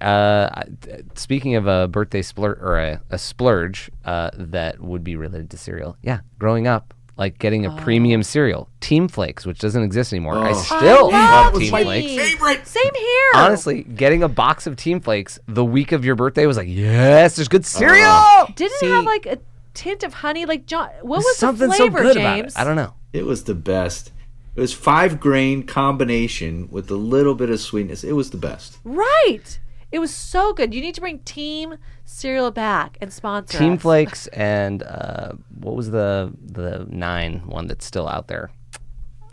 Speaker 2: speaking of a birthday splurge or a splurge that would be related to cereal, growing up, like getting a premium cereal, Team Flakes, which doesn't exist anymore. I still love Team Flakes.
Speaker 4: Favorite.
Speaker 1: Same here.
Speaker 2: Honestly, getting a box of Team Flakes the week of your birthday was like, yes, there's good cereal.
Speaker 1: Didn't it have like a tint of honey? Like John, what was
Speaker 2: Something
Speaker 1: the
Speaker 2: so
Speaker 1: flavor,
Speaker 2: good
Speaker 1: James?
Speaker 2: about it. I don't know.
Speaker 4: It was the best. It was 5-grain combination with a little bit of sweetness. It was the best.
Speaker 1: Right. It was so good. You need to bring Team Cereal back and sponsor
Speaker 2: Team
Speaker 1: us.
Speaker 2: Flakes and what was the 9 one that's still out there?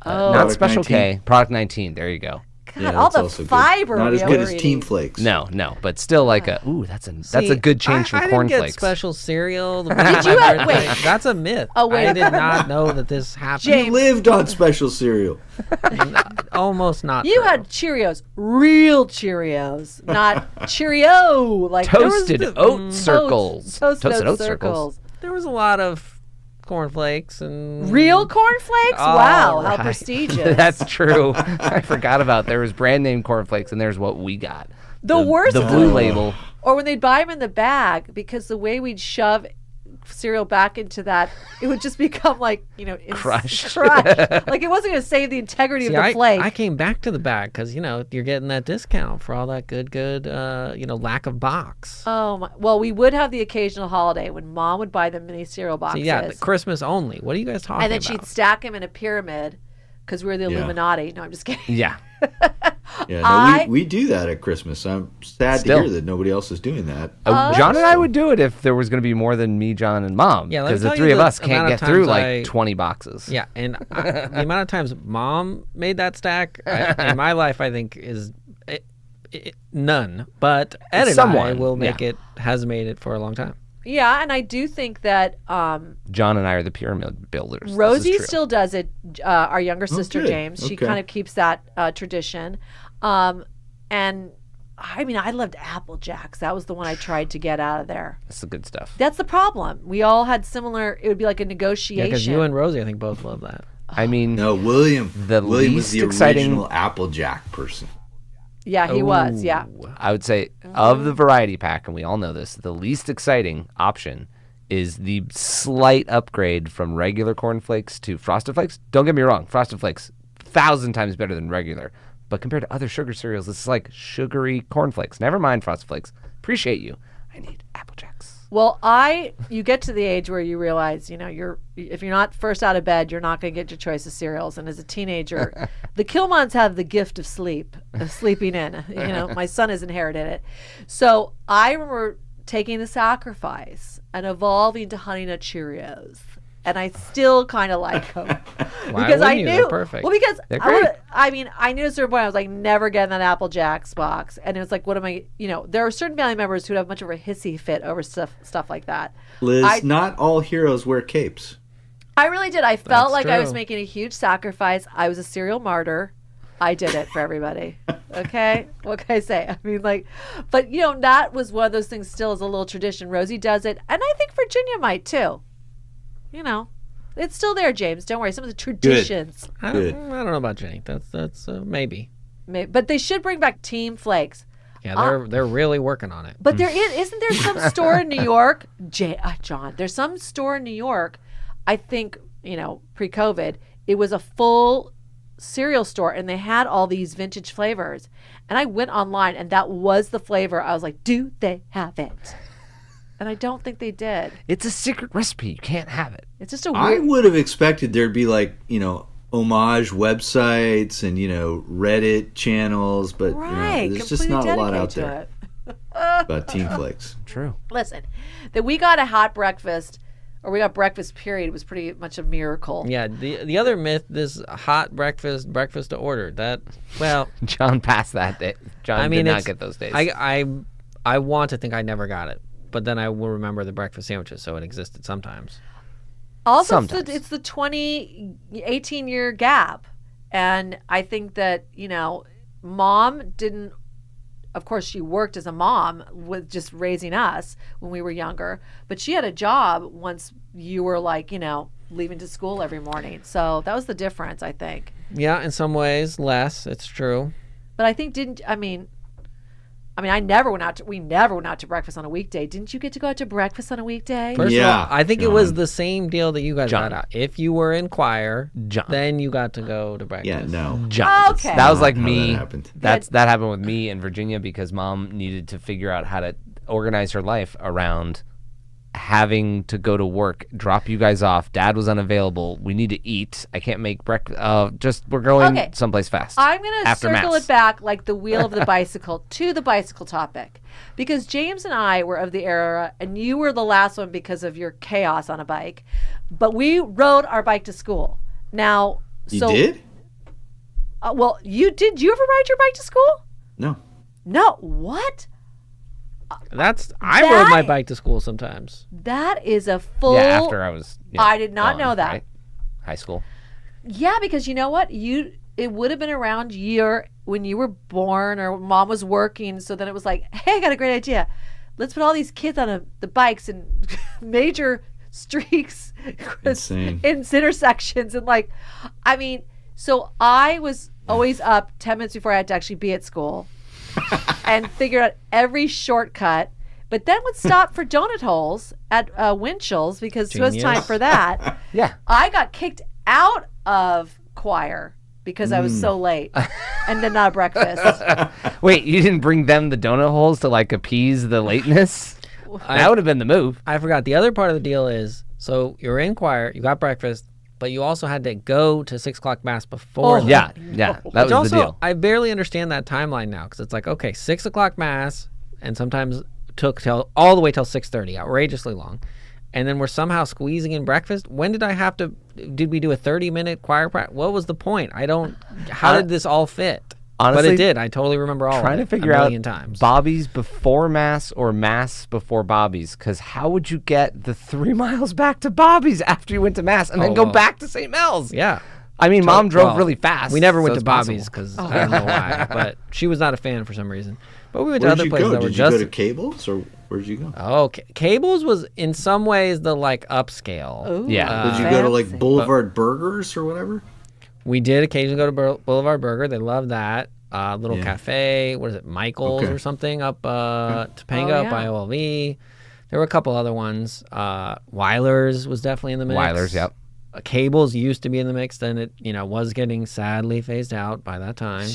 Speaker 1: Oh.
Speaker 2: Not
Speaker 4: Product
Speaker 2: Special
Speaker 4: 19.
Speaker 2: K. Product 19. There you go.
Speaker 1: God,
Speaker 4: Yeah,
Speaker 1: all
Speaker 4: that's
Speaker 1: the
Speaker 4: also good.
Speaker 1: fiber.
Speaker 4: Not as
Speaker 1: we
Speaker 4: good
Speaker 1: were
Speaker 4: as
Speaker 1: eating.
Speaker 4: Team Flakes.
Speaker 2: No, but still like that's a good change from
Speaker 3: I
Speaker 2: Corn
Speaker 3: didn't get
Speaker 2: Flakes.
Speaker 3: special cereal.
Speaker 1: Did you have- wait.
Speaker 3: That's a myth.
Speaker 1: Oh, wait.
Speaker 3: I did not know that this happened.
Speaker 1: James.
Speaker 4: You lived on special cereal.
Speaker 3: Almost not.
Speaker 1: You
Speaker 3: true.
Speaker 1: had Cheerios, real Cheerios, not Cheerio like
Speaker 2: Toasted
Speaker 3: the-
Speaker 2: oat circles.
Speaker 1: Toasted oat
Speaker 2: oat
Speaker 1: circles.
Speaker 3: There was a lot of cornflakes and
Speaker 1: Real cornflakes?
Speaker 3: All
Speaker 1: Wow, how
Speaker 2: Right.
Speaker 1: prestigious.
Speaker 2: That's true. I forgot about there was brand name cornflakes, and there's what we got.
Speaker 1: The worst
Speaker 2: the
Speaker 1: is
Speaker 2: blue
Speaker 1: when-
Speaker 2: label.
Speaker 1: Or when they'd buy them in the bag, because the way we'd shove cereal back into that, it would just become like,
Speaker 2: Crushed.
Speaker 1: Like it wasn't going to save the integrity
Speaker 3: See,
Speaker 1: of the flake.
Speaker 3: I came back to the bag because you're getting that discount for all that good lack of box.
Speaker 1: Oh my! Well, we would have the occasional holiday when Mom would buy the mini cereal
Speaker 3: So
Speaker 1: boxes.
Speaker 3: yeah, the Christmas only. What are you guys talking
Speaker 1: and then
Speaker 3: about?
Speaker 1: she'd stack them in a pyramid because we're the
Speaker 4: Yeah.
Speaker 1: Illuminati. No, I'm just kidding.
Speaker 2: Yeah.
Speaker 4: Yeah,
Speaker 1: I-
Speaker 4: we do that at Christmas. I'm sad
Speaker 2: Still.
Speaker 4: to hear that nobody else is doing that.
Speaker 2: John and I would do it if there was going to be more than me, John, and Mom.
Speaker 3: Yeah, let me
Speaker 2: because the
Speaker 3: tell you
Speaker 2: three of
Speaker 3: the
Speaker 2: us can't
Speaker 3: amount of
Speaker 2: get through
Speaker 3: times
Speaker 2: like 20 boxes.
Speaker 3: Yeah, and the amount of times Mom made that stack in my life, I think, is none. But Ed and I
Speaker 2: Someone,
Speaker 3: will make
Speaker 2: yeah.
Speaker 3: it, has made it for a long time.
Speaker 1: Yeah, and I do think that
Speaker 2: John and I are the pyramid builders. This is
Speaker 1: Rosie
Speaker 2: true.
Speaker 1: still does it. Our younger sister
Speaker 4: good.
Speaker 1: James, she
Speaker 4: Okay.
Speaker 1: kind of keeps that tradition. And I mean, I loved Apple Jacks. That was the one I tried to get out of there.
Speaker 2: That's the good stuff.
Speaker 1: That's the problem. We all had similar. It would be like a
Speaker 3: Yeah,
Speaker 1: negotiation.
Speaker 3: because you and Rosie, I think, both love that.
Speaker 2: I mean,
Speaker 4: No, William.
Speaker 2: The
Speaker 4: William was
Speaker 2: least
Speaker 4: the
Speaker 2: exciting-
Speaker 4: original Applejack person.
Speaker 1: Yeah, he was. Yeah.
Speaker 2: I would say of the variety pack, and we all know this, the least exciting option is the slight upgrade from regular cornflakes to Frosted Flakes. Don't get me wrong, Frosted Flakes 1,000 times better than regular. But compared to other sugar cereals, this is like sugary cornflakes. Never mind Frosted Flakes. Appreciate you. I need Apple Jacks.
Speaker 1: Well, you get to the age where you realize, if you're not first out of bed, you're not going to get your choice of cereals. And as a teenager, the Killmonds have the gift of sleeping in. My son has inherited it. So I remember taking the sacrifice and evolving to Honey Nut Cheerios. And I still kind of like them.
Speaker 3: Why
Speaker 1: because I
Speaker 3: wouldn't you?
Speaker 1: knew.
Speaker 3: They're perfect.
Speaker 1: Well, because
Speaker 2: They're great.
Speaker 1: I knew at a certain point I was like, never getting that Apple Jacks box. And it was like, what am I, there are certain family members who have much of a hissy fit over stuff like that.
Speaker 4: Liz, not all heroes wear capes.
Speaker 1: I really did. I felt
Speaker 3: That's
Speaker 1: like I was
Speaker 3: true.
Speaker 1: making a huge sacrifice. I was a cereal martyr. I did it for everybody. Okay? What can I say? I mean, but that was one of those things still is a little tradition. Rosie does it. And I think Virginia might too. It's still there, James. Don't worry. Some of the traditions.
Speaker 3: I
Speaker 4: Good.
Speaker 3: don't know about Jenny. That's maybe.
Speaker 1: But they should bring back Team Flakes.
Speaker 3: Yeah, they're really working on it.
Speaker 1: But isn't there some store in New York, John? There's some store in New York. I think pre-COVID, it was a full cereal store, and they had all these vintage flavors. And I went online, and that was the flavor. I was like, do they have it? And I don't think they did.
Speaker 2: It's a secret recipe. You can't have it.
Speaker 1: It's just a
Speaker 4: I
Speaker 1: weird.
Speaker 4: would have expected there'd be homage websites and Reddit channels, but
Speaker 1: Right,
Speaker 4: there's just
Speaker 1: completely
Speaker 4: not a lot out
Speaker 1: dedicated
Speaker 4: there
Speaker 1: to it.
Speaker 4: about Team Flakes.
Speaker 2: True.
Speaker 1: Listen, that we got a hot breakfast, or we got breakfast period, was pretty much a miracle.
Speaker 3: Yeah, the other myth, this hot breakfast to order.
Speaker 2: John passed that day. John did not get those days.
Speaker 3: I want to think I never got it, but then I will remember the breakfast sandwiches, so it existed sometimes.
Speaker 1: Also,
Speaker 2: Sometimes.
Speaker 1: it's the 18-year gap. And I think that, Mom didn't, of course, she worked as a mom with just raising us when we were younger, but she had a job once you were leaving to school every morning. So that was the difference, I think.
Speaker 3: Yeah, in some ways, less. It's true.
Speaker 1: But I think, we never went out to breakfast on a weekday. Didn't you get to go out to breakfast on a weekday?
Speaker 3: First of
Speaker 4: Yeah,
Speaker 3: all, I think it was
Speaker 4: John.
Speaker 3: the same deal that you guys
Speaker 2: John.
Speaker 3: got out. If you were in choir,
Speaker 2: John.
Speaker 3: then you got to go to breakfast.
Speaker 4: Yeah, no.
Speaker 2: John.
Speaker 1: Okay.
Speaker 2: That was like
Speaker 4: How
Speaker 2: me.
Speaker 4: that happened.
Speaker 2: That happened with me in Virginia because Mom needed to figure out how to organize her life around having to go to work, drop you guys off. Dad was unavailable. We need to eat. I can't make breakfast. We're going someplace fast.
Speaker 1: I'm going to circle
Speaker 2: Mass.
Speaker 1: it back like the wheel of the bicycle to the bicycle topic. Because James and I were of the era, and you were the last one because of your chaos on a bike. But we rode our bike to school. Now,
Speaker 4: You did?
Speaker 1: Well, you did. You ever ride your bike to school?
Speaker 4: No.
Speaker 1: No. What?
Speaker 3: I rode my bike to school sometimes.
Speaker 1: That is a full.
Speaker 2: Yeah, after I was.
Speaker 1: I did not know that.
Speaker 2: Right? High school.
Speaker 1: Yeah, because you know what? It would have been around when you were born or mom was working. So then it was like, hey, I got a great idea. Let's put all these kids on the bikes and major streaks
Speaker 4: Insane.
Speaker 1: in intersections. And so I was always up 10 minutes before I had to actually be at school and figured out every shortcut. But then would stop for donut holes at Winchell's because it was time for that.
Speaker 2: Yeah.
Speaker 1: I got kicked out of choir because I was so late and did not have breakfast.
Speaker 2: Wait, you didn't bring them the donut holes to appease the lateness? That would have been the move.
Speaker 3: I forgot. The other part of the deal is, so you're in choir, you got breakfast, but you also had to go to 6 o'clock mass before.
Speaker 2: Yeah. That was
Speaker 3: also,
Speaker 2: the deal.
Speaker 3: I barely understand that timeline now because it's like, okay, 6 o'clock mass, and sometimes took all the way till 6:30, outrageously long. And then we're somehow squeezing in breakfast. When did did we do a 30-minute choir practice? What was the point? How did this all fit?
Speaker 2: Honestly,
Speaker 3: but it did. I totally remember all of it.
Speaker 2: Trying to figure
Speaker 3: a
Speaker 2: out
Speaker 3: million times.
Speaker 2: Bobby's before Mass or Mass before Bobby's, because how would you get the 3 miles back to Bobby's after you went to Mass and then go back to St. Mel's?
Speaker 3: Yeah.
Speaker 2: I mean, Mom drove really fast.
Speaker 3: We never went
Speaker 2: so
Speaker 3: to
Speaker 2: it's
Speaker 3: Bobby's
Speaker 2: possible.
Speaker 3: because I don't know why, but she was not a fan for some reason. But we went to
Speaker 4: Where'd
Speaker 3: other
Speaker 4: you
Speaker 3: places
Speaker 4: go?
Speaker 3: that were
Speaker 4: Did
Speaker 3: just.
Speaker 4: you go to Cables or where'd you go?
Speaker 3: Oh, Cables was in some ways the upscale.
Speaker 1: Ooh,
Speaker 2: Yeah.
Speaker 4: Did you go to
Speaker 1: fancy.
Speaker 4: Boulevard Burgers or whatever?
Speaker 3: We did occasionally go to Boulevard Burger. They love that. Little
Speaker 4: Yeah.
Speaker 3: cafe. What is it? Michael's
Speaker 4: Okay.
Speaker 3: or something up Topanga up by OLV. There were a couple other ones. Weiler's was definitely in the mix.
Speaker 2: Weiler's, yep.
Speaker 3: Cables used to be in the mix. Then it was getting sadly phased out by that time.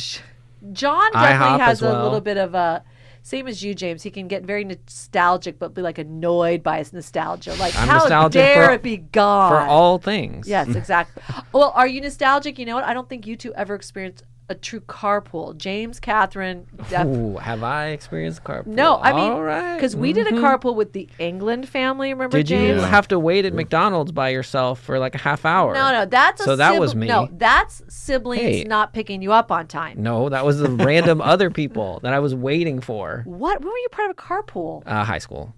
Speaker 1: John
Speaker 3: IHOP
Speaker 1: definitely has
Speaker 3: as well.
Speaker 1: a little bit of a, same as you, James. He can get very nostalgic, but be annoyed by his nostalgia.
Speaker 3: I'm
Speaker 1: how
Speaker 3: nostalgic
Speaker 1: dare it be gone?
Speaker 3: For all things.
Speaker 1: Yes, exactly. Well, are you nostalgic? You know what? I don't think you two ever experienced a true carpool. James, Catherine.
Speaker 3: Ooh, have I experienced carpool?
Speaker 1: No, I mean,
Speaker 3: all right.
Speaker 1: because we did a carpool with the England family. Remember,
Speaker 3: Did
Speaker 1: James?
Speaker 3: you have to wait at McDonald's by yourself for a half hour?
Speaker 1: No, that's
Speaker 3: So that was me.
Speaker 1: No, that's siblings
Speaker 3: Hey.
Speaker 1: not picking you up on time.
Speaker 3: No, that was the random other people that I was waiting for.
Speaker 1: What? When were you part of a carpool?
Speaker 3: High school.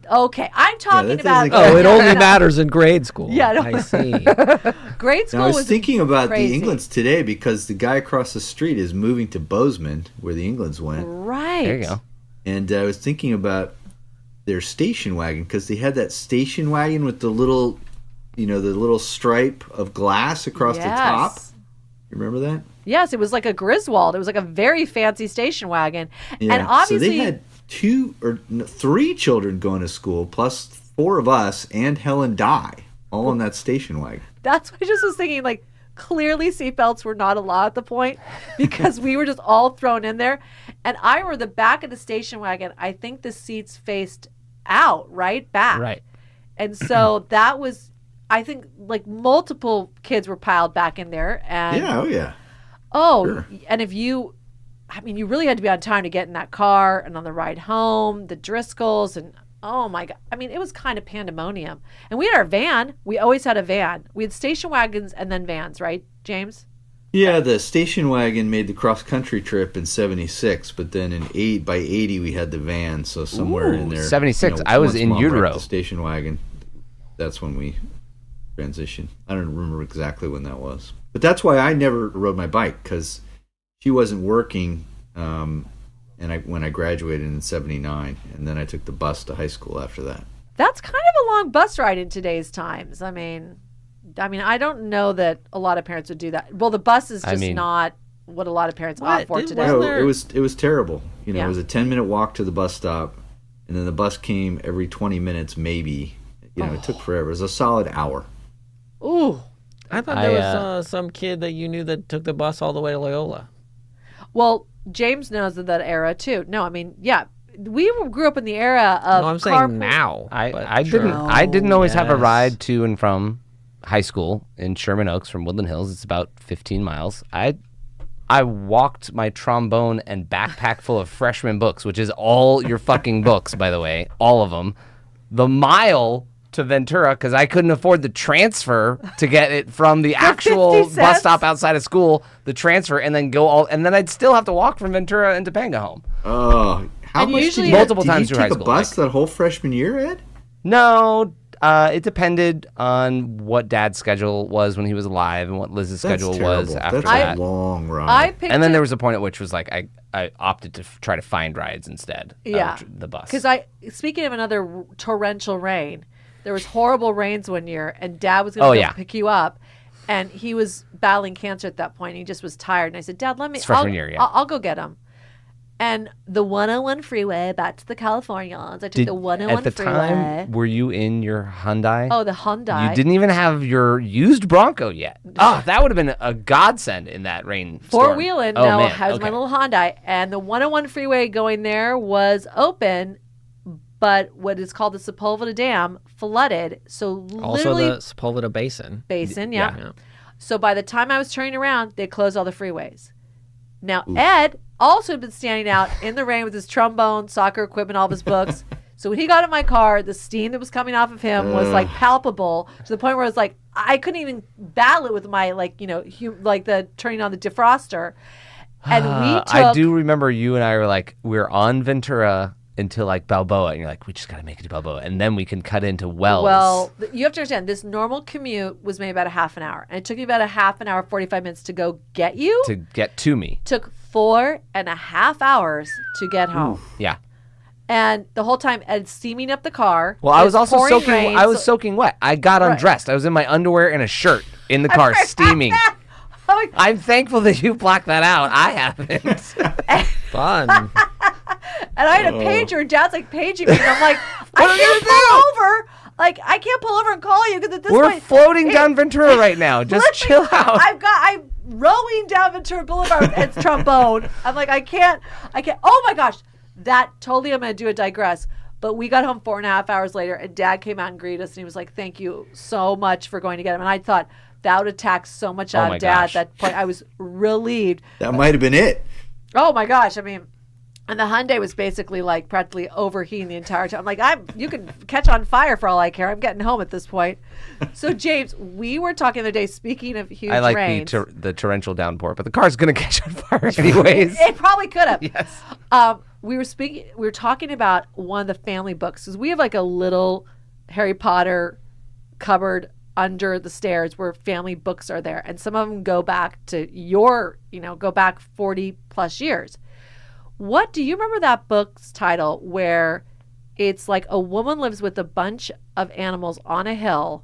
Speaker 1: Okay, I'm talking
Speaker 4: that
Speaker 1: about.
Speaker 4: doesn't
Speaker 3: Oh, it
Speaker 1: No,
Speaker 3: only
Speaker 1: no.
Speaker 3: matters in grade school.
Speaker 1: Yeah, no.
Speaker 3: I see.
Speaker 1: Grade school
Speaker 4: Now, I was
Speaker 1: was
Speaker 4: thinking about
Speaker 1: crazy.
Speaker 4: the Englands today because the guy across the street is moving to Bozeman, where the Englands went.
Speaker 1: Right.
Speaker 2: There you go.
Speaker 4: And I was thinking about their station wagon because they had that station wagon with the little, the little stripe of glass across the top.
Speaker 1: Yes.
Speaker 4: You remember that?
Speaker 1: Yes, it was like a Griswold. It was like a very fancy station wagon.
Speaker 4: Yeah.
Speaker 1: And obviously,
Speaker 4: so they had 3 children going to school, plus 4 of us and Helen Dye, all in that station wagon.
Speaker 1: that's what I just was thinking. Clearly seatbelts were not allowed at the point because we were just all thrown in there. And I were the back of the station wagon. I think the seats faced out, right? Back.
Speaker 3: Right.
Speaker 1: And so that was, I think, multiple kids were piled back in there. And
Speaker 4: Yeah, oh yeah.
Speaker 1: Oh,
Speaker 4: Sure.
Speaker 1: and if you really had to be on time to get in that car and on the ride home, the Driscolls, and oh my God. I mean, it was kind of pandemonium. And we had our van. We always had a van. We had station wagons and then vans, right, James?
Speaker 4: Yeah, the station wagon made the cross-country trip in 76, but then by 80 we had the van, so somewhere in there.
Speaker 2: 76, I was
Speaker 4: once
Speaker 2: in
Speaker 4: Mom wrecked
Speaker 2: utero.
Speaker 4: The station wagon, that's when we transitioned. I don't remember exactly when that was. But that's why I never rode my bike, because she wasn't working when I graduated in 79, and then I took the bus to high school after that.
Speaker 1: That's kind of a long bus ride in today's times. I mean, I don't know that a lot of parents would do that. Well, the bus is just not what a lot of parents opt for today.
Speaker 3: Wasn't
Speaker 4: No,
Speaker 3: there-
Speaker 4: it was terrible.
Speaker 1: Yeah.
Speaker 4: It was a 10-minute walk to the bus stop, and then the bus came every 20 minutes maybe. It took forever. It was a solid hour.
Speaker 1: Ooh.
Speaker 3: I thought there was some kid that you knew that took the bus all the way to Loyola.
Speaker 1: Well, James knows of that era too. No, I mean, yeah, we grew up in the era of
Speaker 3: No, I'm saying
Speaker 1: carpool-
Speaker 3: now.
Speaker 2: I
Speaker 3: sure.
Speaker 2: didn't always have a
Speaker 3: Yes.
Speaker 2: ride to and from high school in Sherman Oaks from Woodland Hills. It's about 15 miles. I walked my trombone and backpack full of freshman books, which is all your fucking books, by the way, all of them, the mile to Ventura because I couldn't afford the transfer to get it from the actual
Speaker 1: 50 cents?
Speaker 2: bus stop outside of school, the transfer, and then and then I'd still have to walk from Ventura into Topanga home.
Speaker 4: Oh, how
Speaker 1: And
Speaker 4: much
Speaker 1: usually-
Speaker 4: did you,
Speaker 2: Multiple
Speaker 4: did
Speaker 2: times
Speaker 4: you
Speaker 2: through
Speaker 4: take
Speaker 2: high
Speaker 4: a
Speaker 2: school,
Speaker 4: bus
Speaker 2: like-
Speaker 4: that whole freshman year, Ed?
Speaker 2: No, it depended on what Dad's schedule was when he was alive and what Liz's
Speaker 4: That's
Speaker 2: schedule
Speaker 4: terrible.
Speaker 2: was after
Speaker 4: That's
Speaker 2: that.
Speaker 4: a long ride.
Speaker 1: I picked
Speaker 2: And then
Speaker 1: it-
Speaker 2: there was a point at which was like I opted to try to find rides instead of the bus.
Speaker 1: Because speaking of another torrential rain, there was horrible rains one year, and Dad was going to pick you up, and he was battling cancer at that point. And he just was tired, and I said, "Dad, let me."
Speaker 2: It's freshman year, yeah.
Speaker 1: I'll go get him. And the 101 freeway back to the Californians. I took the 101
Speaker 2: at the
Speaker 1: freeway.
Speaker 2: time, were you in your Hyundai?
Speaker 1: Oh, the Hyundai.
Speaker 2: You didn't even have your used Bronco yet. Oh, that would have been a godsend in that rain storm.
Speaker 1: Four-wheeling,
Speaker 2: Oh,
Speaker 1: no,
Speaker 2: man.
Speaker 1: has my
Speaker 2: Okay.
Speaker 1: little Hyundai. And the 101 freeway going there was open, but what is called the Sepulveda Dam flooded. So
Speaker 3: Also
Speaker 1: literally
Speaker 3: the Sepulveda Basin.
Speaker 1: basin, yeah.
Speaker 3: Yeah.
Speaker 1: So by the time I was turning around, they closed all the freeways. Now, Ed also had been standing out in the rain with his trombone, soccer equipment, all of his books. So when he got in my car, the steam that was coming off of him was like palpable to the point where it was like I couldn't even battle it with my like the turning on the defroster. And we took.
Speaker 2: I do remember you and I were like, we're on Ventura until like Balboa, and you're like, we just got to make it to Balboa, and then we can cut into Wells.
Speaker 1: Well, you have to understand, this normal commute was maybe about a half an hour. And it took me about a half an hour, 45 minutes to go get you.
Speaker 2: to get to me.
Speaker 1: Took 4.5 hours to get home.
Speaker 2: Yeah.
Speaker 1: And the whole time, Ed's steaming up the car.
Speaker 2: Well, I was
Speaker 1: It's
Speaker 2: also
Speaker 1: pouring
Speaker 2: soaking.
Speaker 1: rain,
Speaker 2: I was
Speaker 1: so-
Speaker 2: soaking wet. I got
Speaker 1: Right.
Speaker 2: undressed. I was in my underwear and a shirt in the car, steaming.
Speaker 1: I'm like,
Speaker 2: I'm thankful that you blocked that out. I haven't.
Speaker 3: Fun.
Speaker 1: and I had a pager, and Dad's like paging me, and I'm like, I
Speaker 2: What are we
Speaker 1: can't
Speaker 2: gonna
Speaker 1: pull over. Like, I can't pull over and call you because at this
Speaker 2: We're
Speaker 1: point,
Speaker 2: floating down Ventura right now. Just
Speaker 1: literally,
Speaker 2: chill out.
Speaker 1: I'm rowing down Ventura Boulevard with Ed's trombone. I'm like, I can't. Oh my gosh, that totally. I'm gonna do a digress. But we got home 4.5 hours later, and Dad came out and greeted us, and he was like, "Thank you so much for going to get him." And I thought that would have taxed so much out
Speaker 2: my
Speaker 1: of Dad
Speaker 2: gosh.
Speaker 1: at that point. I was relieved.
Speaker 4: That might have been it.
Speaker 1: Oh my gosh! I mean, and the Hyundai was basically like practically overheating the entire time. I'm like, you can catch on fire for all I care. I'm getting home at this point. So James, we were talking the other day. Speaking of huge
Speaker 2: I like
Speaker 1: rains,
Speaker 2: the torrential downpour, but the car's gonna catch on fire anyways.
Speaker 1: it probably could have.
Speaker 2: Yes.
Speaker 1: We were talking about one of the family books because we have like a little Harry Potter cupboard under the stairs where family books are there, and some of them go back to go back 40 plus years. What do you remember that book's title where it's like a woman lives with a bunch of animals on a hill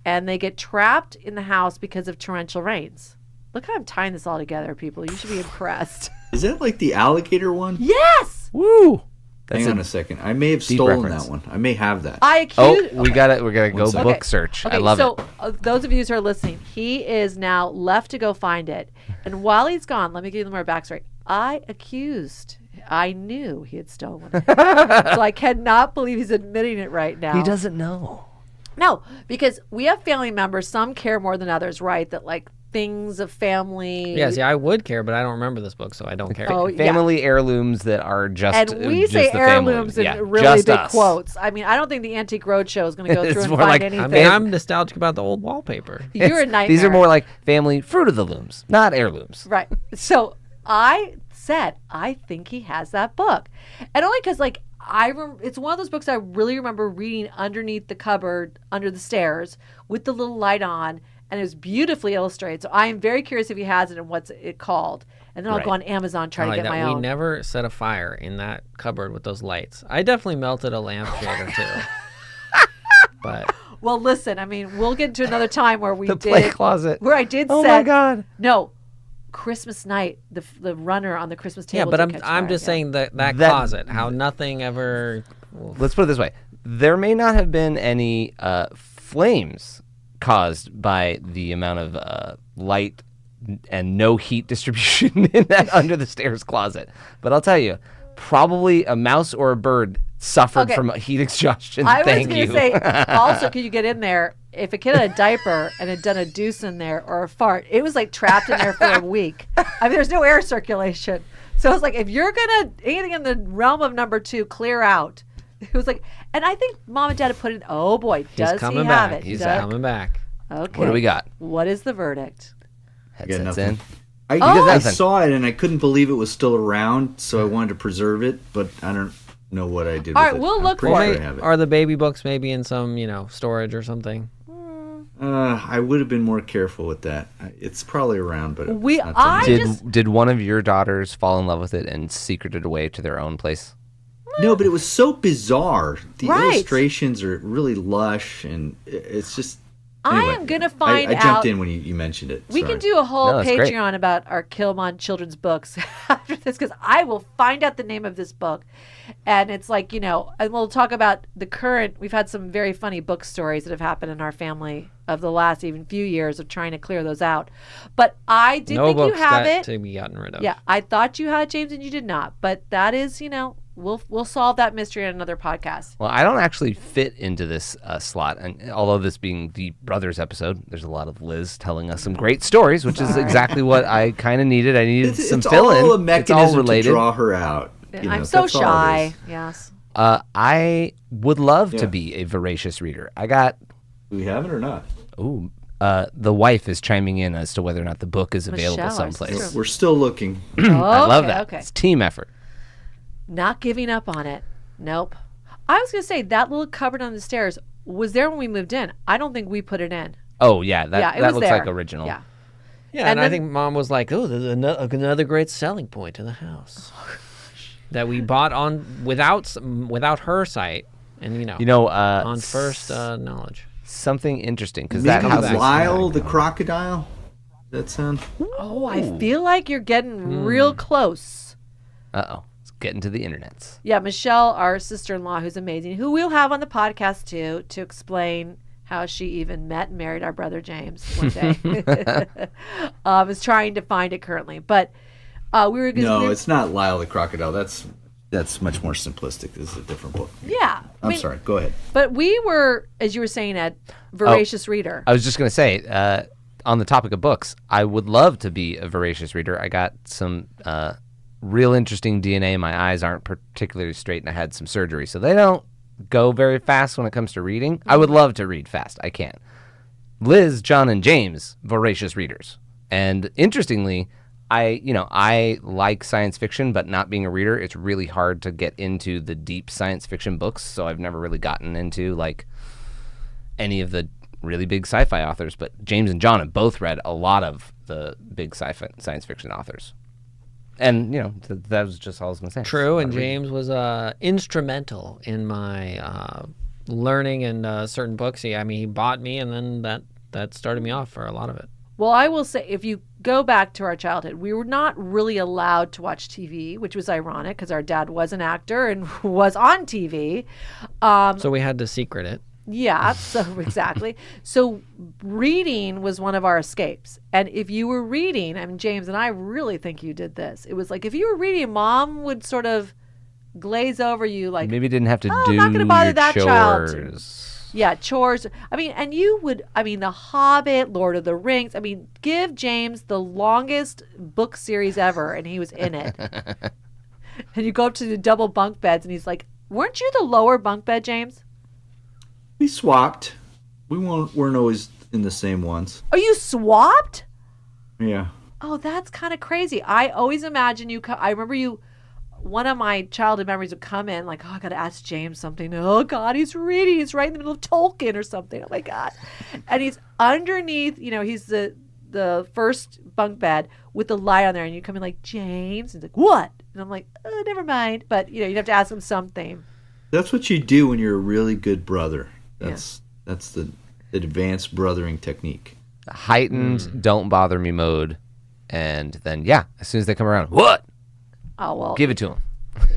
Speaker 1: and they get trapped in the house because of torrential rains? Look how I'm tying this all together, people. You should be impressed.
Speaker 4: Is that like the alligator one?
Speaker 1: Yes!
Speaker 2: Woo. That's
Speaker 4: Hang on a second. I may have
Speaker 2: deep
Speaker 4: stolen
Speaker 2: reference.
Speaker 4: that one. I may have that.
Speaker 1: I
Speaker 2: Oh,
Speaker 1: accuse.
Speaker 2: we're gonna go
Speaker 4: second.
Speaker 2: book search.
Speaker 1: Okay,
Speaker 2: I love
Speaker 1: so,
Speaker 2: it.
Speaker 1: those of you who are listening, he is now left to go find it. And while he's gone, let me give you more backstory. I knew he had stolen it. So I cannot believe he's admitting it right now.
Speaker 2: He doesn't know.
Speaker 1: No, because we have family members, some care more than others, right? That like things of family.
Speaker 3: Yeah, see, I would care, but I don't remember this book, so I don't care.
Speaker 1: Oh, yeah.
Speaker 2: Family heirlooms that are just
Speaker 1: And we
Speaker 2: just
Speaker 1: say
Speaker 2: the family.
Speaker 1: heirlooms in
Speaker 2: Yeah,
Speaker 1: really
Speaker 2: just
Speaker 1: big
Speaker 2: us.
Speaker 1: quotes. I mean, I don't think the Antique Roadshow is going to go through
Speaker 2: It's
Speaker 1: and
Speaker 2: more
Speaker 1: find
Speaker 2: like-
Speaker 1: anything.
Speaker 3: I mean, I'm nostalgic about the old wallpaper.
Speaker 1: You're a nightmare.
Speaker 2: These are more like family fruit of the looms, not heirlooms.
Speaker 1: Right. So I said, I think he has that book. And only because, like, it's one of those books I really remember reading underneath the cupboard, under the stairs, with the little light on, and it was beautifully illustrated. So I am very curious if he has it and what's it called. And then I'll go
Speaker 2: Right.
Speaker 1: on Amazon, try to
Speaker 3: Like
Speaker 1: get
Speaker 3: that.
Speaker 1: my
Speaker 3: We
Speaker 1: own.
Speaker 3: never set a fire in that cupboard with those lights. I definitely melted a lampshade or two. But
Speaker 1: Well, listen, I mean, we'll get to another time where we
Speaker 2: The
Speaker 1: did.
Speaker 2: play closet.
Speaker 1: Where I did
Speaker 2: Oh
Speaker 1: set.
Speaker 2: my God.
Speaker 1: No. Christmas night, the runner on the Christmas
Speaker 3: yeah,
Speaker 1: table.
Speaker 3: but
Speaker 1: did catch
Speaker 3: I'm
Speaker 1: fire,
Speaker 3: just
Speaker 1: yeah.
Speaker 3: saying that
Speaker 2: That-
Speaker 3: closet, how nothing ever.
Speaker 2: Let's put it this way: there may not have been any flames caused by the amount of light and no heat distribution in that under the stairs closet, but I'll tell you, probably a mouse or a bird suffered
Speaker 1: Okay.
Speaker 2: from heat exhaustion.
Speaker 1: I was
Speaker 2: Thank
Speaker 1: going
Speaker 2: you.
Speaker 1: to say, also, could you get in there? If a kid had a diaper and had done a deuce in there or a fart, it was like trapped in there for a week. I mean, there's no air circulation. So it's like, if you're going to, anything in the realm of number 2, clear out. It was like, and I think mom and dad have put in, oh boy, does
Speaker 3: He's coming
Speaker 1: he
Speaker 3: back.
Speaker 1: have it?
Speaker 3: He's
Speaker 1: Does-
Speaker 3: coming back.
Speaker 1: Okay.
Speaker 2: What do we got?
Speaker 1: What is the verdict?
Speaker 2: Headsets
Speaker 4: nothing.
Speaker 2: in.
Speaker 4: I
Speaker 2: nothing.
Speaker 4: saw it and I couldn't believe it was still around, so I wanted to preserve it, but I don't know what I did
Speaker 1: All
Speaker 4: with
Speaker 1: right,
Speaker 4: it.
Speaker 1: we'll
Speaker 4: I'm
Speaker 1: look
Speaker 4: pretty
Speaker 1: for
Speaker 4: sure
Speaker 1: it.
Speaker 4: I have it.
Speaker 3: Are the baby books maybe in some, storage or something?
Speaker 4: I would have been more careful with that. It's probably around, but it's not
Speaker 1: I
Speaker 4: something-
Speaker 1: just-
Speaker 2: Did one of your daughters fall in love with it and secret it away to their own place?
Speaker 4: No, but it was so bizarre. The
Speaker 1: Right.
Speaker 4: illustrations are really lush, and it's just.
Speaker 1: I
Speaker 4: Anyway,
Speaker 1: am going to find
Speaker 4: I
Speaker 1: out.
Speaker 4: jumped in when you mentioned it.
Speaker 1: We
Speaker 4: Sorry.
Speaker 1: can do a whole
Speaker 2: No, that's great.
Speaker 1: Patreon about our Killmond children's books after this, because I will find out the name of this book. And it's like, and we'll talk about the current. We've had some very funny book stories that have happened in our family of the last even few years of trying to clear those out. But I do
Speaker 3: No
Speaker 1: think you
Speaker 3: books
Speaker 1: have
Speaker 3: got
Speaker 1: it.
Speaker 3: to be gotten rid of.
Speaker 1: Yeah, I thought you had it, James, and you did not. But that is, we'll solve that mystery in another podcast.
Speaker 2: Well, I don't actually fit into this slot, and although this being the brothers episode, there's a lot of Liz telling us some great stories, which is exactly what I kind of needed. I needed some
Speaker 4: It's
Speaker 2: fill-in.
Speaker 4: all a
Speaker 2: It's all
Speaker 4: mechanism to
Speaker 2: related.
Speaker 4: draw her out.
Speaker 1: I'm so
Speaker 4: that's all it
Speaker 1: shy.
Speaker 4: is.
Speaker 1: Yes.
Speaker 2: I would love
Speaker 4: Yeah.
Speaker 2: to be a voracious reader. I got
Speaker 4: Do we have it or not?
Speaker 2: the wife is chiming in as to whether or not the book is available
Speaker 1: Michelle, our
Speaker 2: someplace.
Speaker 1: sister.
Speaker 4: We're still looking.
Speaker 2: I love that.
Speaker 1: Okay.
Speaker 2: It's team effort.
Speaker 1: Not giving up on it. Nope. I was going to say that little cupboard on the stairs was there when we moved in. I don't think we put it in.
Speaker 2: Oh yeah, that
Speaker 1: Yeah, it
Speaker 2: that
Speaker 1: was
Speaker 2: looks
Speaker 1: there.
Speaker 2: like original.
Speaker 1: Yeah.
Speaker 3: Yeah,
Speaker 1: And
Speaker 3: and I
Speaker 1: then-
Speaker 3: think Mom was like, "Oh, there's another great selling point to the house that we bought on without her sight, and on first knowledge."
Speaker 2: Something interesting because that
Speaker 4: Maybe
Speaker 2: house is
Speaker 4: Lyle the crocodile. Does that sound?
Speaker 1: Oh, I feel like you're getting real close.
Speaker 2: Uh-oh. It's getting to the internets.
Speaker 1: Yeah, Michelle, our sister-in-law, who's amazing, who we'll have on the podcast too, to explain how she even met and married our brother James one day. Is trying to find it currently, but we were
Speaker 4: No,
Speaker 1: gonna,
Speaker 4: it's not Lyle the crocodile. That's much more simplistic. This is a different book.
Speaker 1: yeah.
Speaker 4: I'm sorry. Go ahead.
Speaker 1: But we were, as you were saying, Ed, voracious reader.
Speaker 2: I was just going to say, on the topic of books, I would love to be a voracious reader. I got some real interesting DNA. My eyes aren't particularly straight, and I had some surgery, so they don't go very fast when it comes to reading. I would love to read fast. I can't. Liz, John, and James, voracious readers. And interestingly, I like science fiction, but not being a reader, it's really hard to get into the deep science fiction books, so I've never really gotten into like any of the really big sci-fi authors, but James and John have both read a lot of the big sci-fi science fiction authors. And, that was just all I was going to say.
Speaker 3: True, and James was instrumental in my learning in certain books. He bought me, and then that started me off for a lot of it.
Speaker 1: Well, I will say, if you go back to our childhood, we were not really allowed to watch TV, which was ironic because our dad was an actor and was on TV.
Speaker 3: So we had to secret it.
Speaker 1: Yeah, so exactly. So reading was one of our escapes. And if you were reading, James and I really think you did this. It was like if you were reading, Mom would sort of glaze over you like,
Speaker 2: Maybe didn't have to
Speaker 1: "Oh,
Speaker 2: do
Speaker 1: I'm not gonna bother
Speaker 2: your
Speaker 1: that child."
Speaker 2: chores.
Speaker 1: Yeah, chores. And you would, The Hobbit, Lord of the Rings. Give James the longest book series ever, and he was in it. And you go up to the double bunk beds, and he's like, weren't you the lower bunk bed, James?
Speaker 4: We swapped. We weren't always in the same ones.
Speaker 1: Oh, you swapped?
Speaker 4: Yeah.
Speaker 1: Oh, that's kind of crazy. I always imagine you. I remember you. One of my childhood memories would come in like, oh, I got to ask James something. Oh, God, he's reading. He's right in the middle of Tolkien or something. Oh, my God. And he's underneath, he's the first bunk bed with the light on there. And you come in like, James. And he's like, what? And I'm like, oh, never mind. But, you'd have to ask him something.
Speaker 4: That's what you do when you're a really good brother. That's the advanced brothering technique.
Speaker 2: Heightened, don't bother me mode. And then, as soon as they come around, what?
Speaker 1: Oh, well.
Speaker 2: Give it to them.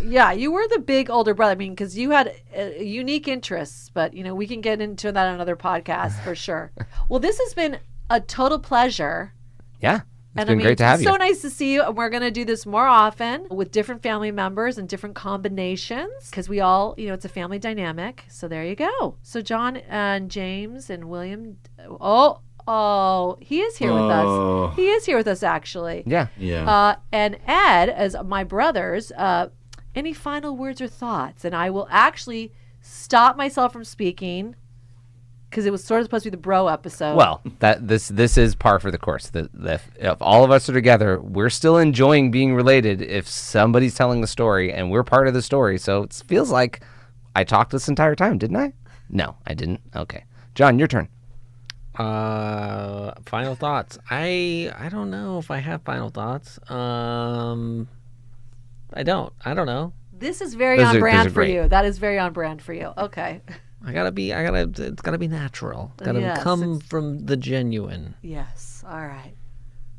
Speaker 1: Yeah, you were the big older brother. Because you had unique interests. But, we can get into that on another podcast for sure. Well, this has been a total pleasure.
Speaker 2: Yeah.
Speaker 1: And
Speaker 2: been great to have
Speaker 1: it's
Speaker 2: you.
Speaker 1: so nice to see you. And we're going to do this more often with different family members and different combinations because we all, it's a family dynamic. So there you go. So John and James and William. Oh, he is here with us. He is here with us, actually.
Speaker 2: Yeah.
Speaker 4: Yeah.
Speaker 1: And Ed, as my brothers, any final words or thoughts? And I will actually stop myself from speaking because it was sort of supposed to be the bro episode.
Speaker 2: Well, this is par for the course. If all of us are together, we're still enjoying being related if somebody's telling the story and we're part of the story. So it feels like I talked this entire time, didn't I? No, I didn't. Okay. John, your turn.
Speaker 3: Final thoughts. I don't know if I have final thoughts. I don't know.
Speaker 1: This is very
Speaker 2: Those
Speaker 1: on
Speaker 2: are
Speaker 1: brand for
Speaker 2: great.
Speaker 1: you. That is very on brand for you. Okay.
Speaker 3: It's gotta be natural. It's gotta
Speaker 1: Yes,
Speaker 3: come from the genuine.
Speaker 1: Yes. All right.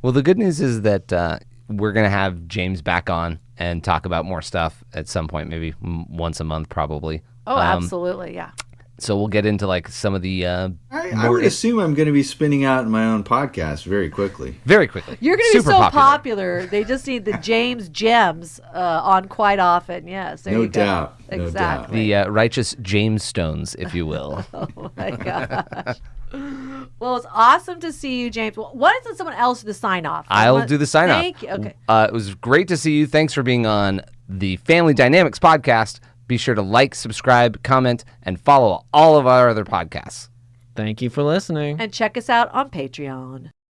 Speaker 2: Well, the good news is that we're going to have James back on and talk about more stuff at some point, maybe once a month probably.
Speaker 1: Oh, absolutely. Yeah.
Speaker 2: So we'll get into like some of the
Speaker 4: I would assume I'm going to be spinning out my own podcast very quickly.
Speaker 2: very quickly.
Speaker 1: You're going to be
Speaker 2: Super
Speaker 1: so popular. They just need the James Gems on quite often. Yes. There
Speaker 4: No
Speaker 1: you go.
Speaker 4: doubt. No doubt.
Speaker 1: Exactly.
Speaker 2: The righteous James Stones, if you will.
Speaker 1: Oh my gosh. Well, it's awesome to see you, James. Well, why doesn't someone else do the sign off?
Speaker 2: I'll do the sign off.
Speaker 1: Thank you. Okay.
Speaker 2: It was great to see you. Thanks for being on the Family DynamiKs podcast. Be sure to like, subscribe, comment, and follow all of our other podcasts.
Speaker 3: Thank you for listening.
Speaker 1: And check us out on Patreon.